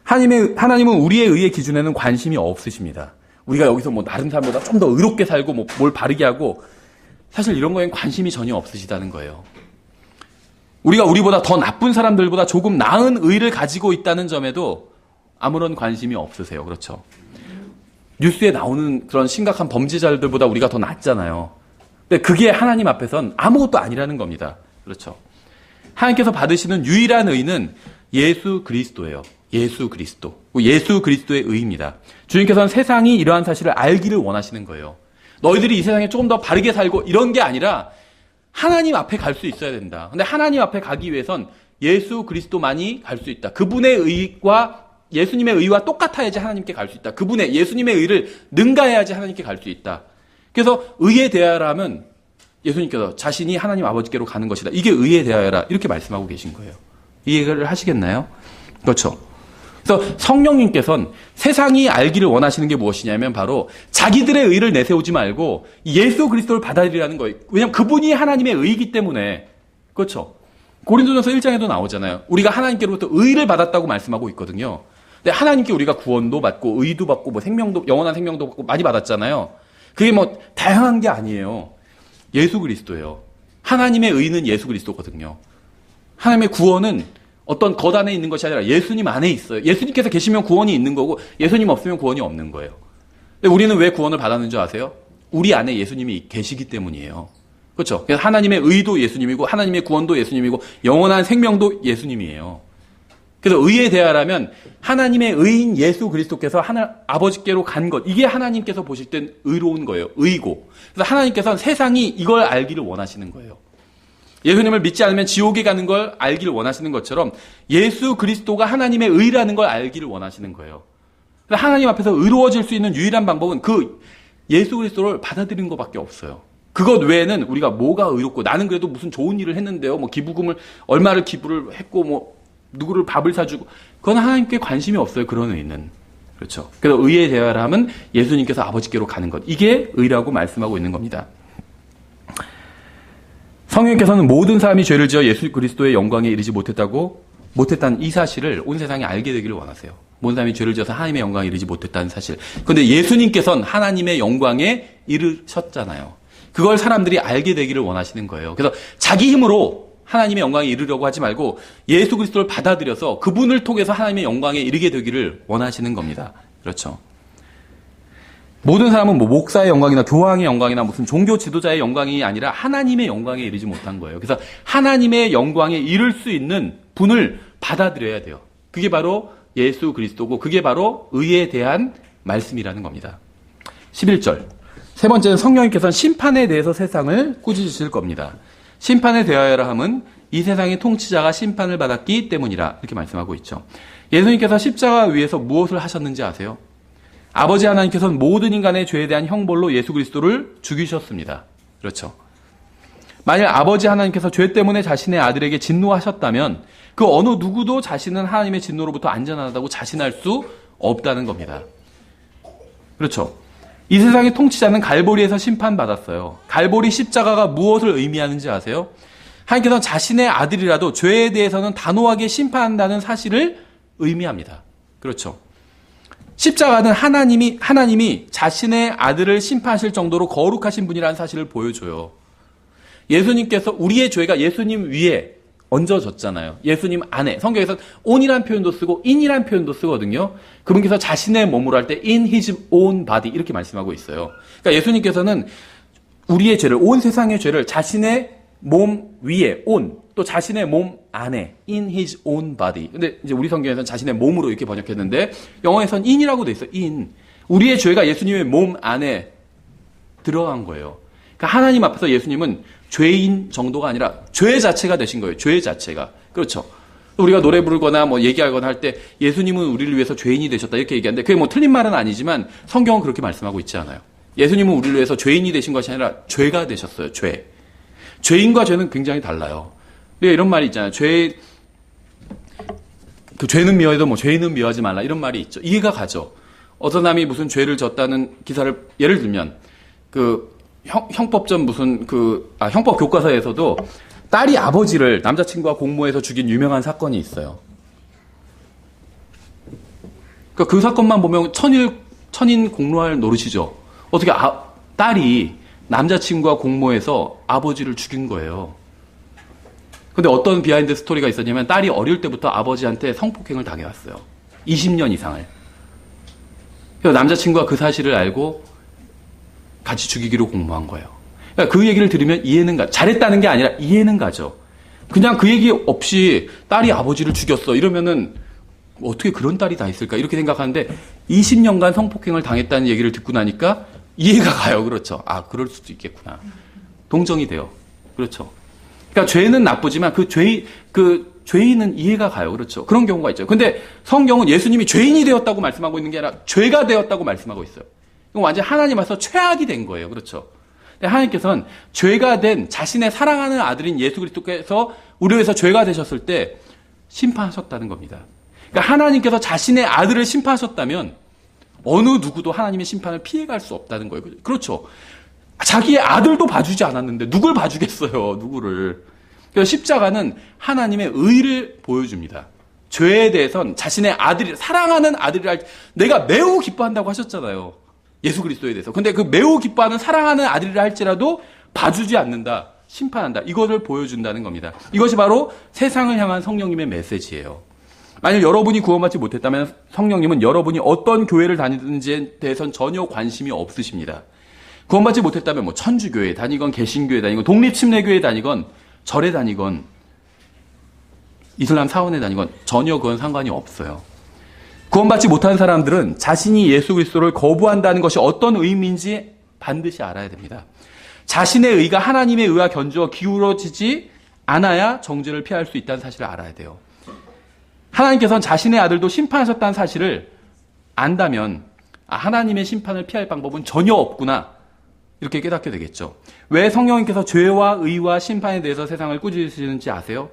하나님은 우리의 의의 기준에는 관심이 없으십니다. 우리가 여기서 뭐 다른 사람보다 좀 더 의롭게 살고 뭐 뭘 바르게 하고, 사실 이런 거엔 관심이 전혀 없으시다는 거예요. 우리가 우리보다 더 나쁜 사람들보다 조금 나은 의를 가지고 있다는 점에도 아무런 관심이 없으세요. 그렇죠. 뉴스에 나오는 그런 심각한 범죄자들보다 우리가 더 낫잖아요. 근데 그게 하나님 앞에선 아무것도 아니라는 겁니다. 그렇죠. 하나님께서 받으시는 유일한 의는 예수 그리스도예요. 예수 그리스도. 예수 그리스도의 의입니다. 주님께서는 세상이 이러한 사실을 알기를 원하시는 거예요. 너희들이 이 세상에 조금 더 바르게 살고 이런 게 아니라 하나님 앞에 갈 수 있어야 된다. 근데 하나님 앞에 가기 위해선 예수 그리스도만이 갈 수 있다. 그분의 의와 예수님의 의와 똑같아야지 하나님께 갈 수 있다. 그분의 예수님의 의를 능가해야지 하나님께 갈 수 있다. 그래서 의에 대하여라 하면 예수님께서 자신이 하나님 아버지께로 가는 것이다. 이게 의에 대하여라 이렇게 말씀하고 계신 거예요. 이해를 하시겠나요? 그렇죠. 그래서 성령님께서는 세상이 알기를 원하시는 게 무엇이냐면 바로 자기들의 의를 내세우지 말고 예수 그리스도를 받아들이라는 거예요. 왜냐하면 그분이 하나님의 의이기 때문에. 그렇죠. 고린도전서 1장에도 나오잖아요. 우리가 하나님께로부터 의를 받았다고 말씀하고 있거든요. 근데 하나님께 우리가 구원도 받고 의도 받고 뭐 생명도 영원한 생명도 받고 많이 받았잖아요. 그게 뭐 다양한 게 아니에요. 예수 그리스도예요. 하나님의 의는 예수 그리스도거든요. 하나님의 구원은 어떤 것 안에 있는 것이 아니라 예수님 안에 있어요. 예수님께서 계시면 구원이 있는 거고 예수님 없으면 구원이 없는 거예요. 근데 우리는 왜 구원을 받았는 줄 아세요? 우리 안에 예수님이 계시기 때문이에요. 그렇죠? 그래서 하나님의 의도 예수님이고 하나님의 구원도 예수님이고 영원한 생명도 예수님이에요. 그래서 의에 대하라면 하나님의 의인 예수 그리스도께서 아버지께로 간 것, 이게 하나님께서 보실 땐 의로운 거예요. 의고. 그래서 하나님께서는 세상이 이걸 알기를 원하시는 거예요. 예수님을 믿지 않으면 지옥에 가는 걸 알기를 원하시는 것처럼 예수 그리스도가 하나님의 의라는 걸 알기를 원하시는 거예요. 그래서 하나님 앞에서 의로워질 수 있는 유일한 방법은 그 예수 그리스도를 받아들이는 것밖에 없어요. 그것 외에는 우리가 뭐가 의롭고 나는 그래도 무슨 좋은 일을 했는데요. 뭐 기부금을 얼마를 기부를 했고 뭐 누구를 밥을 사주고 그건 하나님께 관심이 없어요. 그런 의는. 그렇죠. 그래서 의에 대하라 하면 예수님께서 아버지께로 가는 것. 이게 의라고 말씀하고 있는 겁니다. 성령께서는 모든 사람이 죄를 지어 예수 그리스도의 영광에 이르지 못했다는 이 사실을 온 세상이 알게 되기를 원하세요. 모든 사람이 죄를 지어서 하나님의 영광에 이르지 못했다는 사실. 그런데 예수님께서는 하나님의 영광에 이르셨잖아요. 그걸 사람들이 알게 되기를 원하시는 거예요. 그래서 자기 힘으로 하나님의 영광에 이르려고 하지 말고 예수 그리스도를 받아들여서 그분을 통해서 하나님의 영광에 이르게 되기를 원하시는 겁니다. 그렇죠. 모든 사람은 뭐 목사의 영광이나 교황의 영광이나 무슨 종교 지도자의 영광이 아니라 하나님의 영광에 이르지 못한 거예요. 그래서 하나님의 영광에 이를 수 있는 분을 받아들여야 돼요. 그게 바로 예수 그리스도고 그게 바로 의에 대한 말씀이라는 겁니다. 11절. 세 번째는 성령님께서는 심판에 대해서 세상을 꾸짖으실 겁니다. 심판에 대하여라 함은 이 세상의 통치자가 심판을 받았기 때문이라 이렇게 말씀하고 있죠. 예수님께서 십자가 위에서 무엇을 하셨는지 아세요? 아버지 하나님께서는 모든 인간의 죄에 대한 형벌로 예수 그리스도를 죽이셨습니다. 그렇죠. 만일 아버지 하나님께서 죄 때문에 자신의 아들에게 진노하셨다면 그 어느 누구도 자신은 하나님의 진노로부터 안전하다고 자신할 수 없다는 겁니다. 그렇죠. 이 세상의 통치자는 갈보리에서 심판받았어요. 갈보리 십자가가 무엇을 의미하는지 아세요? 하나님께서는 자신의 아들이라도 죄에 대해서는 단호하게 심판한다는 사실을 의미합니다. 그렇죠. 십자가는 하나님이 자신의 아들을 심판하실 정도로 거룩하신 분이라는 사실을 보여줘요. 예수님께서 우리의 죄가 예수님 위에 얹어졌잖아요. 예수님 안에. 성경에서 on이라는 표현도 쓰고 in이라는 표현도 쓰거든요. 그분께서 자신의 몸으로 할 때 in his own body 이렇게 말씀하고 있어요. 그러니까 예수님께서는 우리의 죄를, 온 세상의 죄를 자신의 몸 위에 on, 또 자신의 몸 안에 in his own body. 근데 이제 우리 성경에서는 자신의 몸으로 이렇게 번역했는데 영어에서는 in이라고 돼 있어요. in. 우리의 죄가 예수님의 몸 안에 들어간 거예요. 그러니까 하나님 앞에서 예수님은 죄인 정도가 아니라 죄 자체가 되신 거예요. 죄 자체가. 그렇죠. 우리가 노래 부르거나 뭐 얘기하거나 할 때 예수님은 우리를 위해서 죄인이 되셨다 이렇게 얘기하는데 그게 뭐 틀린 말은 아니지만 성경은 그렇게 말씀하고 있지 않아요. 예수님은 우리를 위해서 죄인이 되신 것이 아니라 죄가 되셨어요. 죄. 죄인과 죄는 굉장히 달라요. 이런 말이 있잖아요. 죄는 미워해도 뭐 죄인은 미워하지 말라 이런 말이 있죠. 이해가 가죠. 어떤 사람이 무슨 죄를 졌다는 기사를 예를 들면 형법전 형법 교과서에서도 딸이 아버지를 남자친구와 공모해서 죽인 유명한 사건이 있어요. 그러니까 그 사건만 보면 천인 공로할 노릇이죠. 어떻게 딸이 남자친구와 공모해서 아버지를 죽인 거예요. 근데 어떤 비하인드 스토리가 있었냐면 딸이 어릴 때부터 아버지한테 성폭행을 당해왔어요. 20년 이상을. 그래서 남자친구가 그 사실을 알고 같이 죽이기로 공모한 거예요. 그러니까 그 얘기를 들으면 이해는 잘했다는 게 아니라 이해는 가죠. 그냥 그 얘기 없이 딸이 아버지를 죽였어 이러면은 어떻게 그런 딸이 다 있을까 이렇게 생각하는데 20년간 성폭행을 당했다는 얘기를 듣고 나니까 이해가 가요. 그렇죠. 아, 그럴 수도 있겠구나. 동정이 돼요. 그렇죠. 그러니까 죄는 나쁘지만 그 죄인은 이해가 가요. 그렇죠. 그런 경우가 있죠. 근데 성경은 예수님이 죄인이 되었다고 말씀하고 있는 게 아니라 죄가 되었다고 말씀하고 있어요. 이건 완전 하나님 앞에서 최악이 된 거예요. 그렇죠. 근데 하나님께서는 죄가 된 자신의 사랑하는 아들인 예수 그리스도께서 우리 위해서 죄가 되셨을 때 심판하셨다는 겁니다. 그러니까 하나님께서 자신의 아들을 심판하셨다면 어느 누구도 하나님의 심판을 피해갈 수 없다는 거예요. 그렇죠. 자기의 아들도 봐주지 않았는데 누굴 봐주겠어요. 누구를. 그래서 십자가는 하나님의 의를 보여줍니다. 죄에 대해선 자신의 아들이 사랑하는 아들이라 내가 매우 기뻐한다고 하셨잖아요. 예수 그리스도에 대해서. 근데 그 매우 기뻐하는 사랑하는 아들이라 할지라도 봐주지 않는다. 심판한다. 이것을 보여준다는 겁니다. 이것이 바로 세상을 향한 성령님의 메시지예요. 만약 여러분이 구원받지 못했다면 성령님은 여러분이 어떤 교회를 다니든지에 대해서는 전혀 관심이 없으십니다. 구원받지 못했다면 뭐 천주교회 다니건 개신교회 다니건 독립침례교회 다니건 절에 다니건 이슬람 사원에 다니건 전혀 그건 상관이 없어요. 구원받지 못한 사람들은 자신이 예수 그리스도를 거부한다는 것이 어떤 의미인지 반드시 알아야 됩니다. 자신의 의가 하나님의 의와 견주어 기울어지지 않아야 정죄를 피할 수 있다는 사실을 알아야 돼요. 하나님께서는 자신의 아들도 심판하셨다는 사실을 안다면 하나님의 심판을 피할 방법은 전혀 없구나 이렇게 깨닫게 되겠죠. 왜 성령님께서 죄와 의와 심판에 대해서 세상을 꾸짖으시는지 아세요?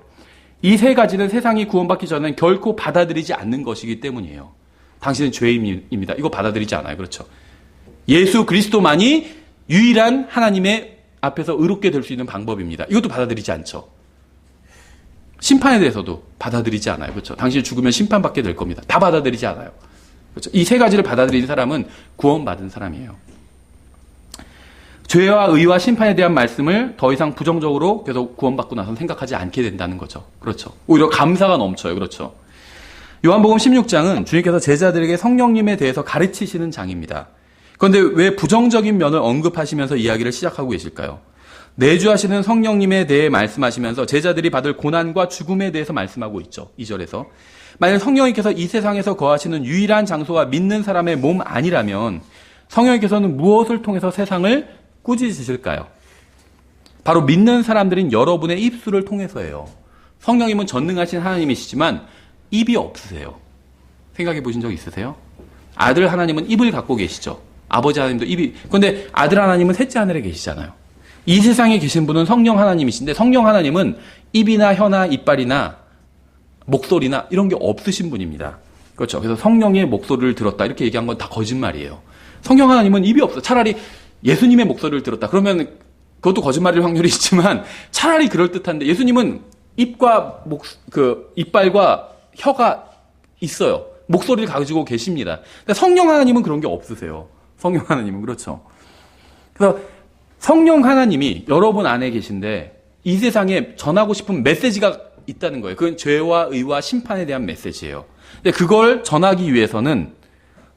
이 세 가지는 세상이 구원받기 전엔 결코 받아들이지 않는 것이기 때문이에요. 당신은 죄인입니다. 이거 받아들이지 않아요. 그렇죠. 예수 그리스도만이 유일한 하나님의 앞에서 의롭게 될 수 있는 방법입니다. 이것도 받아들이지 않죠. 심판에 대해서도 받아들이지 않아요. 그렇죠. 당신이 죽으면 심판받게 될 겁니다. 다 받아들이지 않아요. 그렇죠. 이 세 가지를 받아들이는 사람은 구원받은 사람이에요. 죄와 의와 심판에 대한 말씀을 더 이상 부정적으로 계속 구원받고 나서는 생각하지 않게 된다는 거죠. 그렇죠. 오히려 감사가 넘쳐요. 그렇죠. 요한복음 16장은 주님께서 제자들에게 성령님에 대해서 가르치시는 장입니다. 그런데 왜 부정적인 면을 언급하시면서 이야기를 시작하고 계실까요? 내주하시는 성령님에 대해 말씀하시면서 제자들이 받을 고난과 죽음에 대해서 말씀하고 있죠. 2절에서. 만약 성령님께서 이 세상에서 거하시는 유일한 장소가 믿는 사람의 몸 아니라면 성령님께서는 무엇을 통해서 세상을 꾸짖으실까요? 바로 믿는 사람들인 여러분의 입술을 통해서예요. 성령님은 전능하신 하나님이시지만 입이 없으세요. 생각해 보신 적 있으세요? 아들 하나님은 입을 갖고 계시죠. 아버지 하나님도 입이. 그런데 아들 하나님은 셋째 하늘에 계시잖아요. 이 세상에 계신 분은 성령 하나님이신데 성령 하나님은 입이나 혀나 이빨이나 목소리나 이런 게 없으신 분입니다. 그렇죠. 그래서 성령의 목소리를 들었다 이렇게 얘기한 건 다 거짓말이에요. 성령 하나님은 입이 없어. 차라리 예수님의 목소리를 들었다. 그러면 그것도 거짓말일 확률이 있지만 차라리 그럴듯한데 예수님은 입과 이빨과 혀가 있어요. 목소리를 가지고 계십니다. 근데 성령 하나님은 그런 게 없으세요. 성령 하나님은 그렇죠. 그래서 성령 하나님이 여러분 안에 계신데 이 세상에 전하고 싶은 메시지가 있다는 거예요. 그건 죄와 의와 심판에 대한 메시지예요. 근데 그걸 전하기 위해서는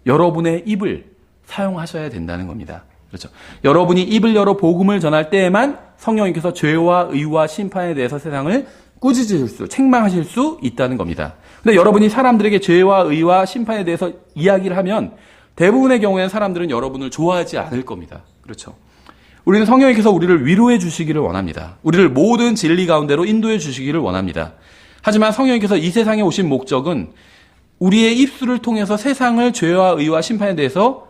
여러분의 입을 사용하셔야 된다는 겁니다. 그렇죠. 여러분이 입을 열어 복음을 전할 때에만 성령님께서 죄와 의와 심판에 대해서 세상을 꾸짖으실 수, 책망하실 수 있다는 겁니다. 근데 여러분이 사람들에게 죄와 의와 심판에 대해서 이야기를 하면 대부분의 경우에는 사람들은 여러분을 좋아하지 않을 겁니다. 그렇죠. 우리는 성령님께서 우리를 위로해 주시기를 원합니다. 우리를 모든 진리 가운데로 인도해 주시기를 원합니다. 하지만 성령님께서 이 세상에 오신 목적은 우리의 입술을 통해서 세상을 죄와 의와 심판에 대해서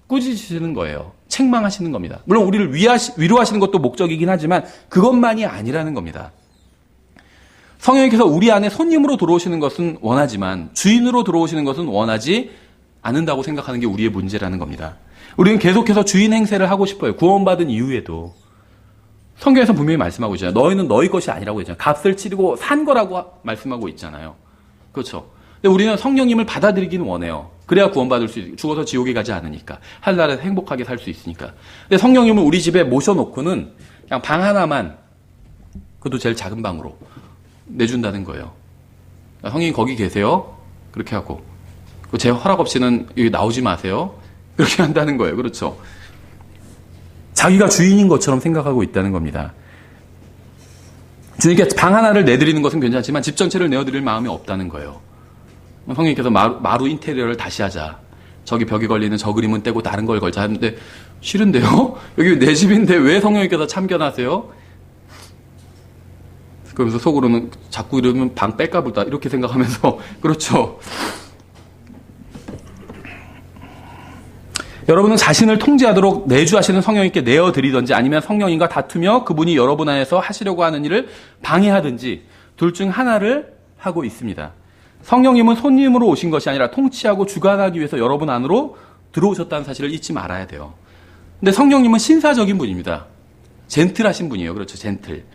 꾸짖으시는 거예요. 책망하시는 겁니다. 물론 우리를 위로하시는 것도 목적이긴 하지만 그것만이 아니라는 겁니다. 성령님께서 우리 안에 손님으로 들어오시는 것은 원하지만 주인으로 들어오시는 것은 원하지 않는다고 생각하는 게 우리의 문제라는 겁니다. 우리는 계속해서 주인 행세를 하고 싶어요. 구원받은 이후에도. 성경에서 분명히 말씀하고 있잖아요. 너희는 너희 것이 아니라고 했잖아요. 값을 치르고 산 거라고 말씀하고 있잖아요. 그렇죠. 근데 우리는 성령님을 받아들이기는 원해요. 그래야 구원받을 수 있고 죽어서 지옥에 가지 않으니까. 하늘나라에서 행복하게 살 수 있으니까. 근데 성령님을 우리 집에 모셔놓고는 그냥 방 하나만 그것도 제일 작은 방으로 내준다는 거예요. 성령님 거기 계세요. 그렇게 하고 제 허락 없이는 여기 나오지 마세요. 그렇게 한다는 거예요. 그렇죠. 자기가 주인인 것처럼 생각하고 있다는 겁니다. 주님께 방 하나를 내드리는 것은 괜찮지만 집 전체를 내어드릴 마음이 없다는 거예요. 성령님께서 마루 인테리어를 다시 하자. 저기 벽에 걸리는 저 그림은 떼고 다른 걸 걸자 하는데 싫은데요? 여기 내 집인데 왜 성령님께서 참견하세요? 그러면서 속으로는 자꾸 이러면 방 뺄까 보다 이렇게 생각하면서 그렇죠. 여러분은 자신을 통제하도록 내주하시는 성령님께 내어드리든지 아니면 성령님과 다투며 그분이 여러분 안에서 하시려고 하는 일을 방해하든지 둘 중 하나를 하고 있습니다. 성령님은 손님으로 오신 것이 아니라 통치하고 주관하기 위해서 여러분 안으로 들어오셨다는 사실을 잊지 말아야 돼요. 근데 성령님은 신사적인 분입니다. 젠틀하신 분이에요. 그렇죠. 젠틀.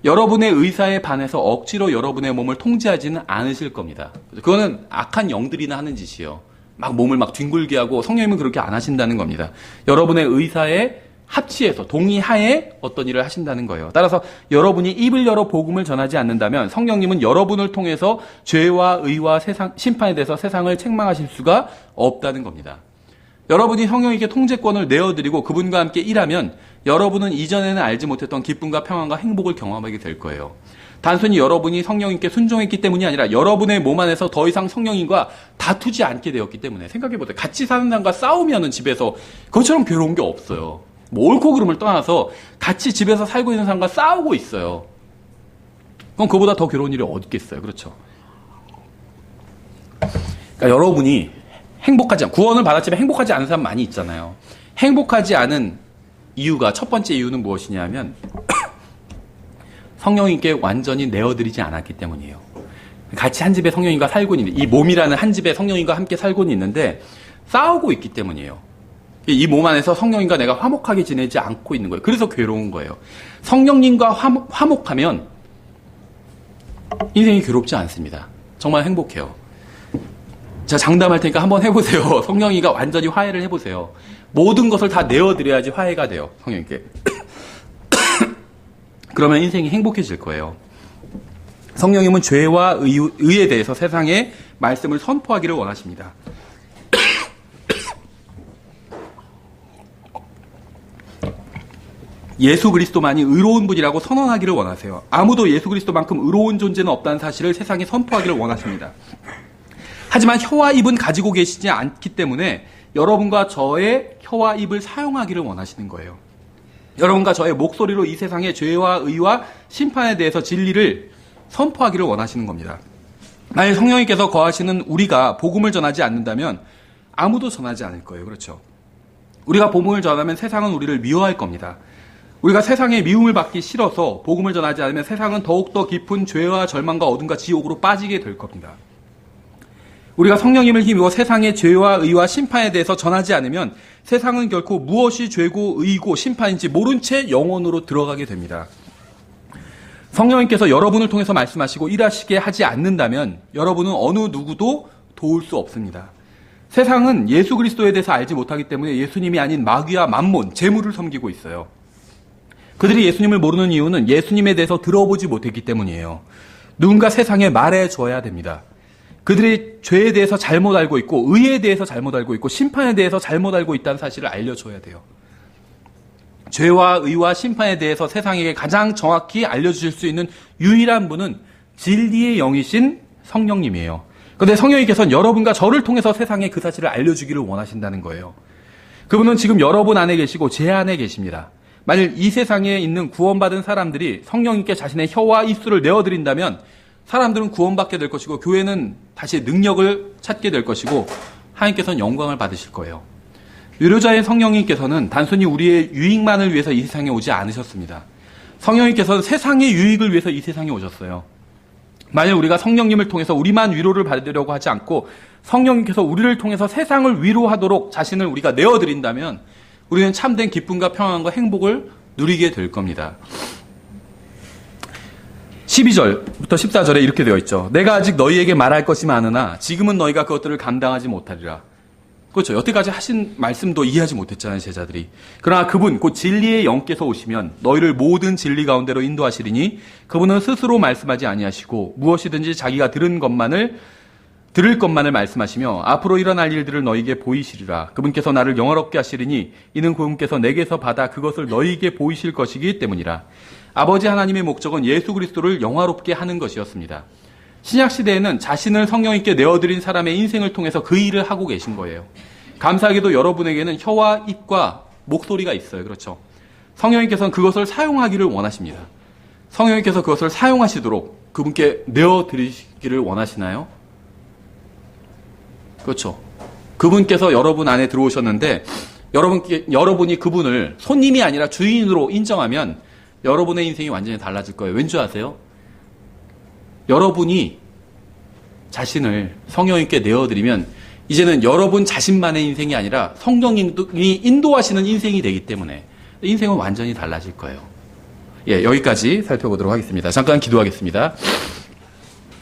여러분의 의사에 반해서 억지로 여러분의 몸을 통제하지는 않으실 겁니다. 그거는 악한 영들이나 하는 짓이에요. 막 몸을 막 뒹굴게 하고 성령님은 그렇게 안 하신다는 겁니다. 여러분의 의사에 합치해서 동의하에 어떤 일을 하신다는 거예요. 따라서 여러분이 입을 열어 복음을 전하지 않는다면 성령님은 여러분을 통해서 죄와 의와 심판에 대해서 세상을 책망하실 수가 없다는 겁니다. 여러분이 성령님께 통제권을 내어드리고 그분과 함께 일하면 여러분은 이전에는 알지 못했던 기쁨과 평안과 행복을 경험하게 될 거예요. 단순히 여러분이 성령님께 순종했기 때문이 아니라 여러분의 몸 안에서 더 이상 성령님과 다투지 않게 되었기 때문에 생각해보세요. 같이 사는 사람과 싸우면은 집에서 그것처럼 괴로운 게 없어요. 뭐 옳고 그름을 떠나서 같이 집에서 살고 있는 사람과 싸우고 있어요. 그럼 그보다 더 괴로운 일이 어디 있겠어요. 그렇죠? 그러니까 여러분이 구원을 받았지만 행복하지 않은 사람 많이 있잖아요. 행복하지 않은 이유가 첫 번째 이유는 무엇이냐면 성령님께 완전히 내어드리지 않았기 때문이에요. 같이 한 집에 성령님과 살고는 있는데 이 몸이라는 한 집에 성령님과 함께 살고는 있는데 싸우고 있기 때문이에요. 이 몸 안에서 성령님과 내가 화목하게 지내지 않고 있는 거예요. 그래서 괴로운 거예요. 성령님과 화목하면 인생이 괴롭지 않습니다. 정말 행복해요. 제가 장담할 테니까 한번 해보세요. 성령이가 완전히 화해를 해보세요. 모든 것을 다 내어드려야지 화해가 돼요. 성령님께. 그러면 인생이 행복해질 거예요. 성령님은 죄와 의에 대해서 세상에 말씀을 선포하기를 원하십니다. 예수 그리스도만이 의로운 분이라고 선언하기를 원하세요. 아무도 예수 그리스도만큼 의로운 존재는 없다는 사실을 세상에 선포하기를 원하십니다. 하지만 혀와 입은 가지고 계시지 않기 때문에 여러분과 저의 혀와 입을 사용하기를 원하시는 거예요. 여러분과 저의 목소리로 이 세상의 죄와 의와 심판에 대해서 진리를 선포하기를 원하시는 겁니다. 만약 성령님께서 거하시는 우리가 복음을 전하지 않는다면 아무도 전하지 않을 거예요. 그렇죠? 우리가 복음을 전하면 세상은 우리를 미워할 겁니다. 우리가 세상의 미움을 받기 싫어서 복음을 전하지 않으면 세상은 더욱더 깊은 죄와 절망과 어둠과 지옥으로 빠지게 될 겁니다. 우리가 성령님을 힘입어 세상의 죄와 의와 심판에 대해서 전하지 않으면 세상은 결코 무엇이 죄고 의고 심판인지 모른 채 영원으로 들어가게 됩니다. 성령님께서 여러분을 통해서 말씀하시고 일하시게 하지 않는다면 여러분은 어느 누구도 도울 수 없습니다. 세상은 예수 그리스도에 대해서 알지 못하기 때문에 예수님이 아닌 마귀와 만몬, 재물을 섬기고 있어요. 그들이 예수님을 모르는 이유는 예수님에 대해서 들어보지 못했기 때문이에요. 누군가 세상에 말해줘야 됩니다. 그들이 죄에 대해서 잘못 알고 있고 의에 대해서 잘못 알고 있고 심판에 대해서 잘못 알고 있다는 사실을 알려줘야 돼요. 죄와 의와 심판에 대해서 세상에게 가장 정확히 알려주실 수 있는 유일한 분은 진리의 영이신 성령님이에요. 그런데 성령님께서는 여러분과 저를 통해서 세상에 그 사실을 알려주기를 원하신다는 거예요. 그분은 지금 여러분 안에 계시고 제 안에 계십니다. 만일 이 세상에 있는 구원받은 사람들이 성령님께 자신의 혀와 입술을 내어드린다면 사람들은 구원받게 될 것이고 교회는 다시 능력을 찾게 될 것이고 하나님께서는 영광을 받으실 거예요. 유료자의 성령님께서는 단순히 우리의 유익만을 위해서 이 세상에 오지 않으셨습니다. 성령님께서는 세상의 유익을 위해서 이 세상에 오셨어요. 만일 우리가 성령님을 통해서 우리만 위로를 받으려고 하지 않고 성령님께서 우리를 통해서 세상을 위로하도록 자신을 우리가 내어드린다면 우리는 참된 기쁨과 평안과 행복을 누리게 될 겁니다. 12절부터 14절에 이렇게 되어 있죠. 내가 아직 너희에게 말할 것이 많으나 지금은 너희가 그것들을 감당하지 못하리라. 그렇죠. 여태까지 하신 말씀도 이해하지 못했잖아요, 제자들이. 그러나 그분, 곧 진리의 영께서 오시면 너희를 모든 진리 가운데로 인도하시리니 그분은 스스로 말씀하지 아니하시고 무엇이든지 자기가 들을 것만을 말씀하시며 앞으로 일어날 일들을 너희에게 보이시리라. 그분께서 나를 영화롭게 하시리니 이는 그분께서 내게서 받아 그것을 너희에게 보이실 것이기 때문이라. 아버지 하나님의 목적은 예수 그리스도를 영화롭게 하는 것이었습니다. 신약 시대에는 자신을 성령님께 내어드린 사람의 인생을 통해서 그 일을 하고 계신 거예요. 감사하게도 여러분에게는 혀와 입과 목소리가 있어요. 그렇죠? 성령님께서는 그것을 사용하기를 원하십니다. 성령님께서 그것을 사용하시도록 그분께 내어드리기를 원하시나요? 그렇죠. 그분께서 여러분 안에 들어오셨는데 여러분이 그분을 손님이 아니라 주인으로 인정하면 여러분의 인생이 완전히 달라질 거예요. 왠지 아세요? 여러분이 자신을 성령님께 내어드리면 이제는 여러분 자신만의 인생이 아니라 성령님이 인도하시는 인생이 되기 때문에 인생은 완전히 달라질 거예요. 예, 여기까지 살펴보도록 하겠습니다. 잠깐 기도하겠습니다.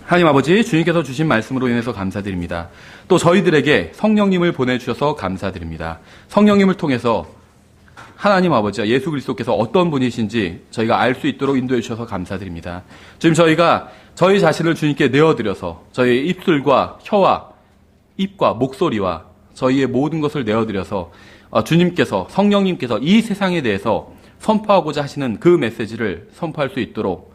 하나님 아버지, 주님께서 주신 말씀으로 인해서 감사드립니다. 또 저희들에게 성령님을 보내주셔서 감사드립니다. 성령님을 통해서 하나님 아버지와 예수 그리스도께서 어떤 분이신지 저희가 알 수 있도록 인도해 주셔서 감사드립니다. 지금 저희가 저희 자신을 주님께 내어드려서 저희의 입술과 혀와 입과 목소리와 저희의 모든 것을 내어드려서 주님께서 성령님께서 이 세상에 대해서 선포하고자 하시는 그 메시지를 선포할 수 있도록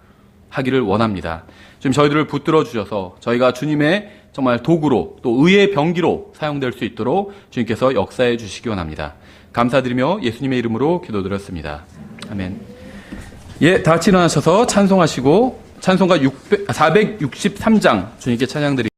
하기를 원합니다. 지금 저희들을 붙들어 주셔서 저희가 주님의 정말 도구로 또 의의 병기로 사용될 수 있도록 주님께서 역사해 주시기 원합니다. 감사드리며 예수님의 이름으로 기도드렸습니다. 아멘. 예, 다 같이 일어나셔서 찬송하시고 찬송가 463장 주님께 찬양드립니다.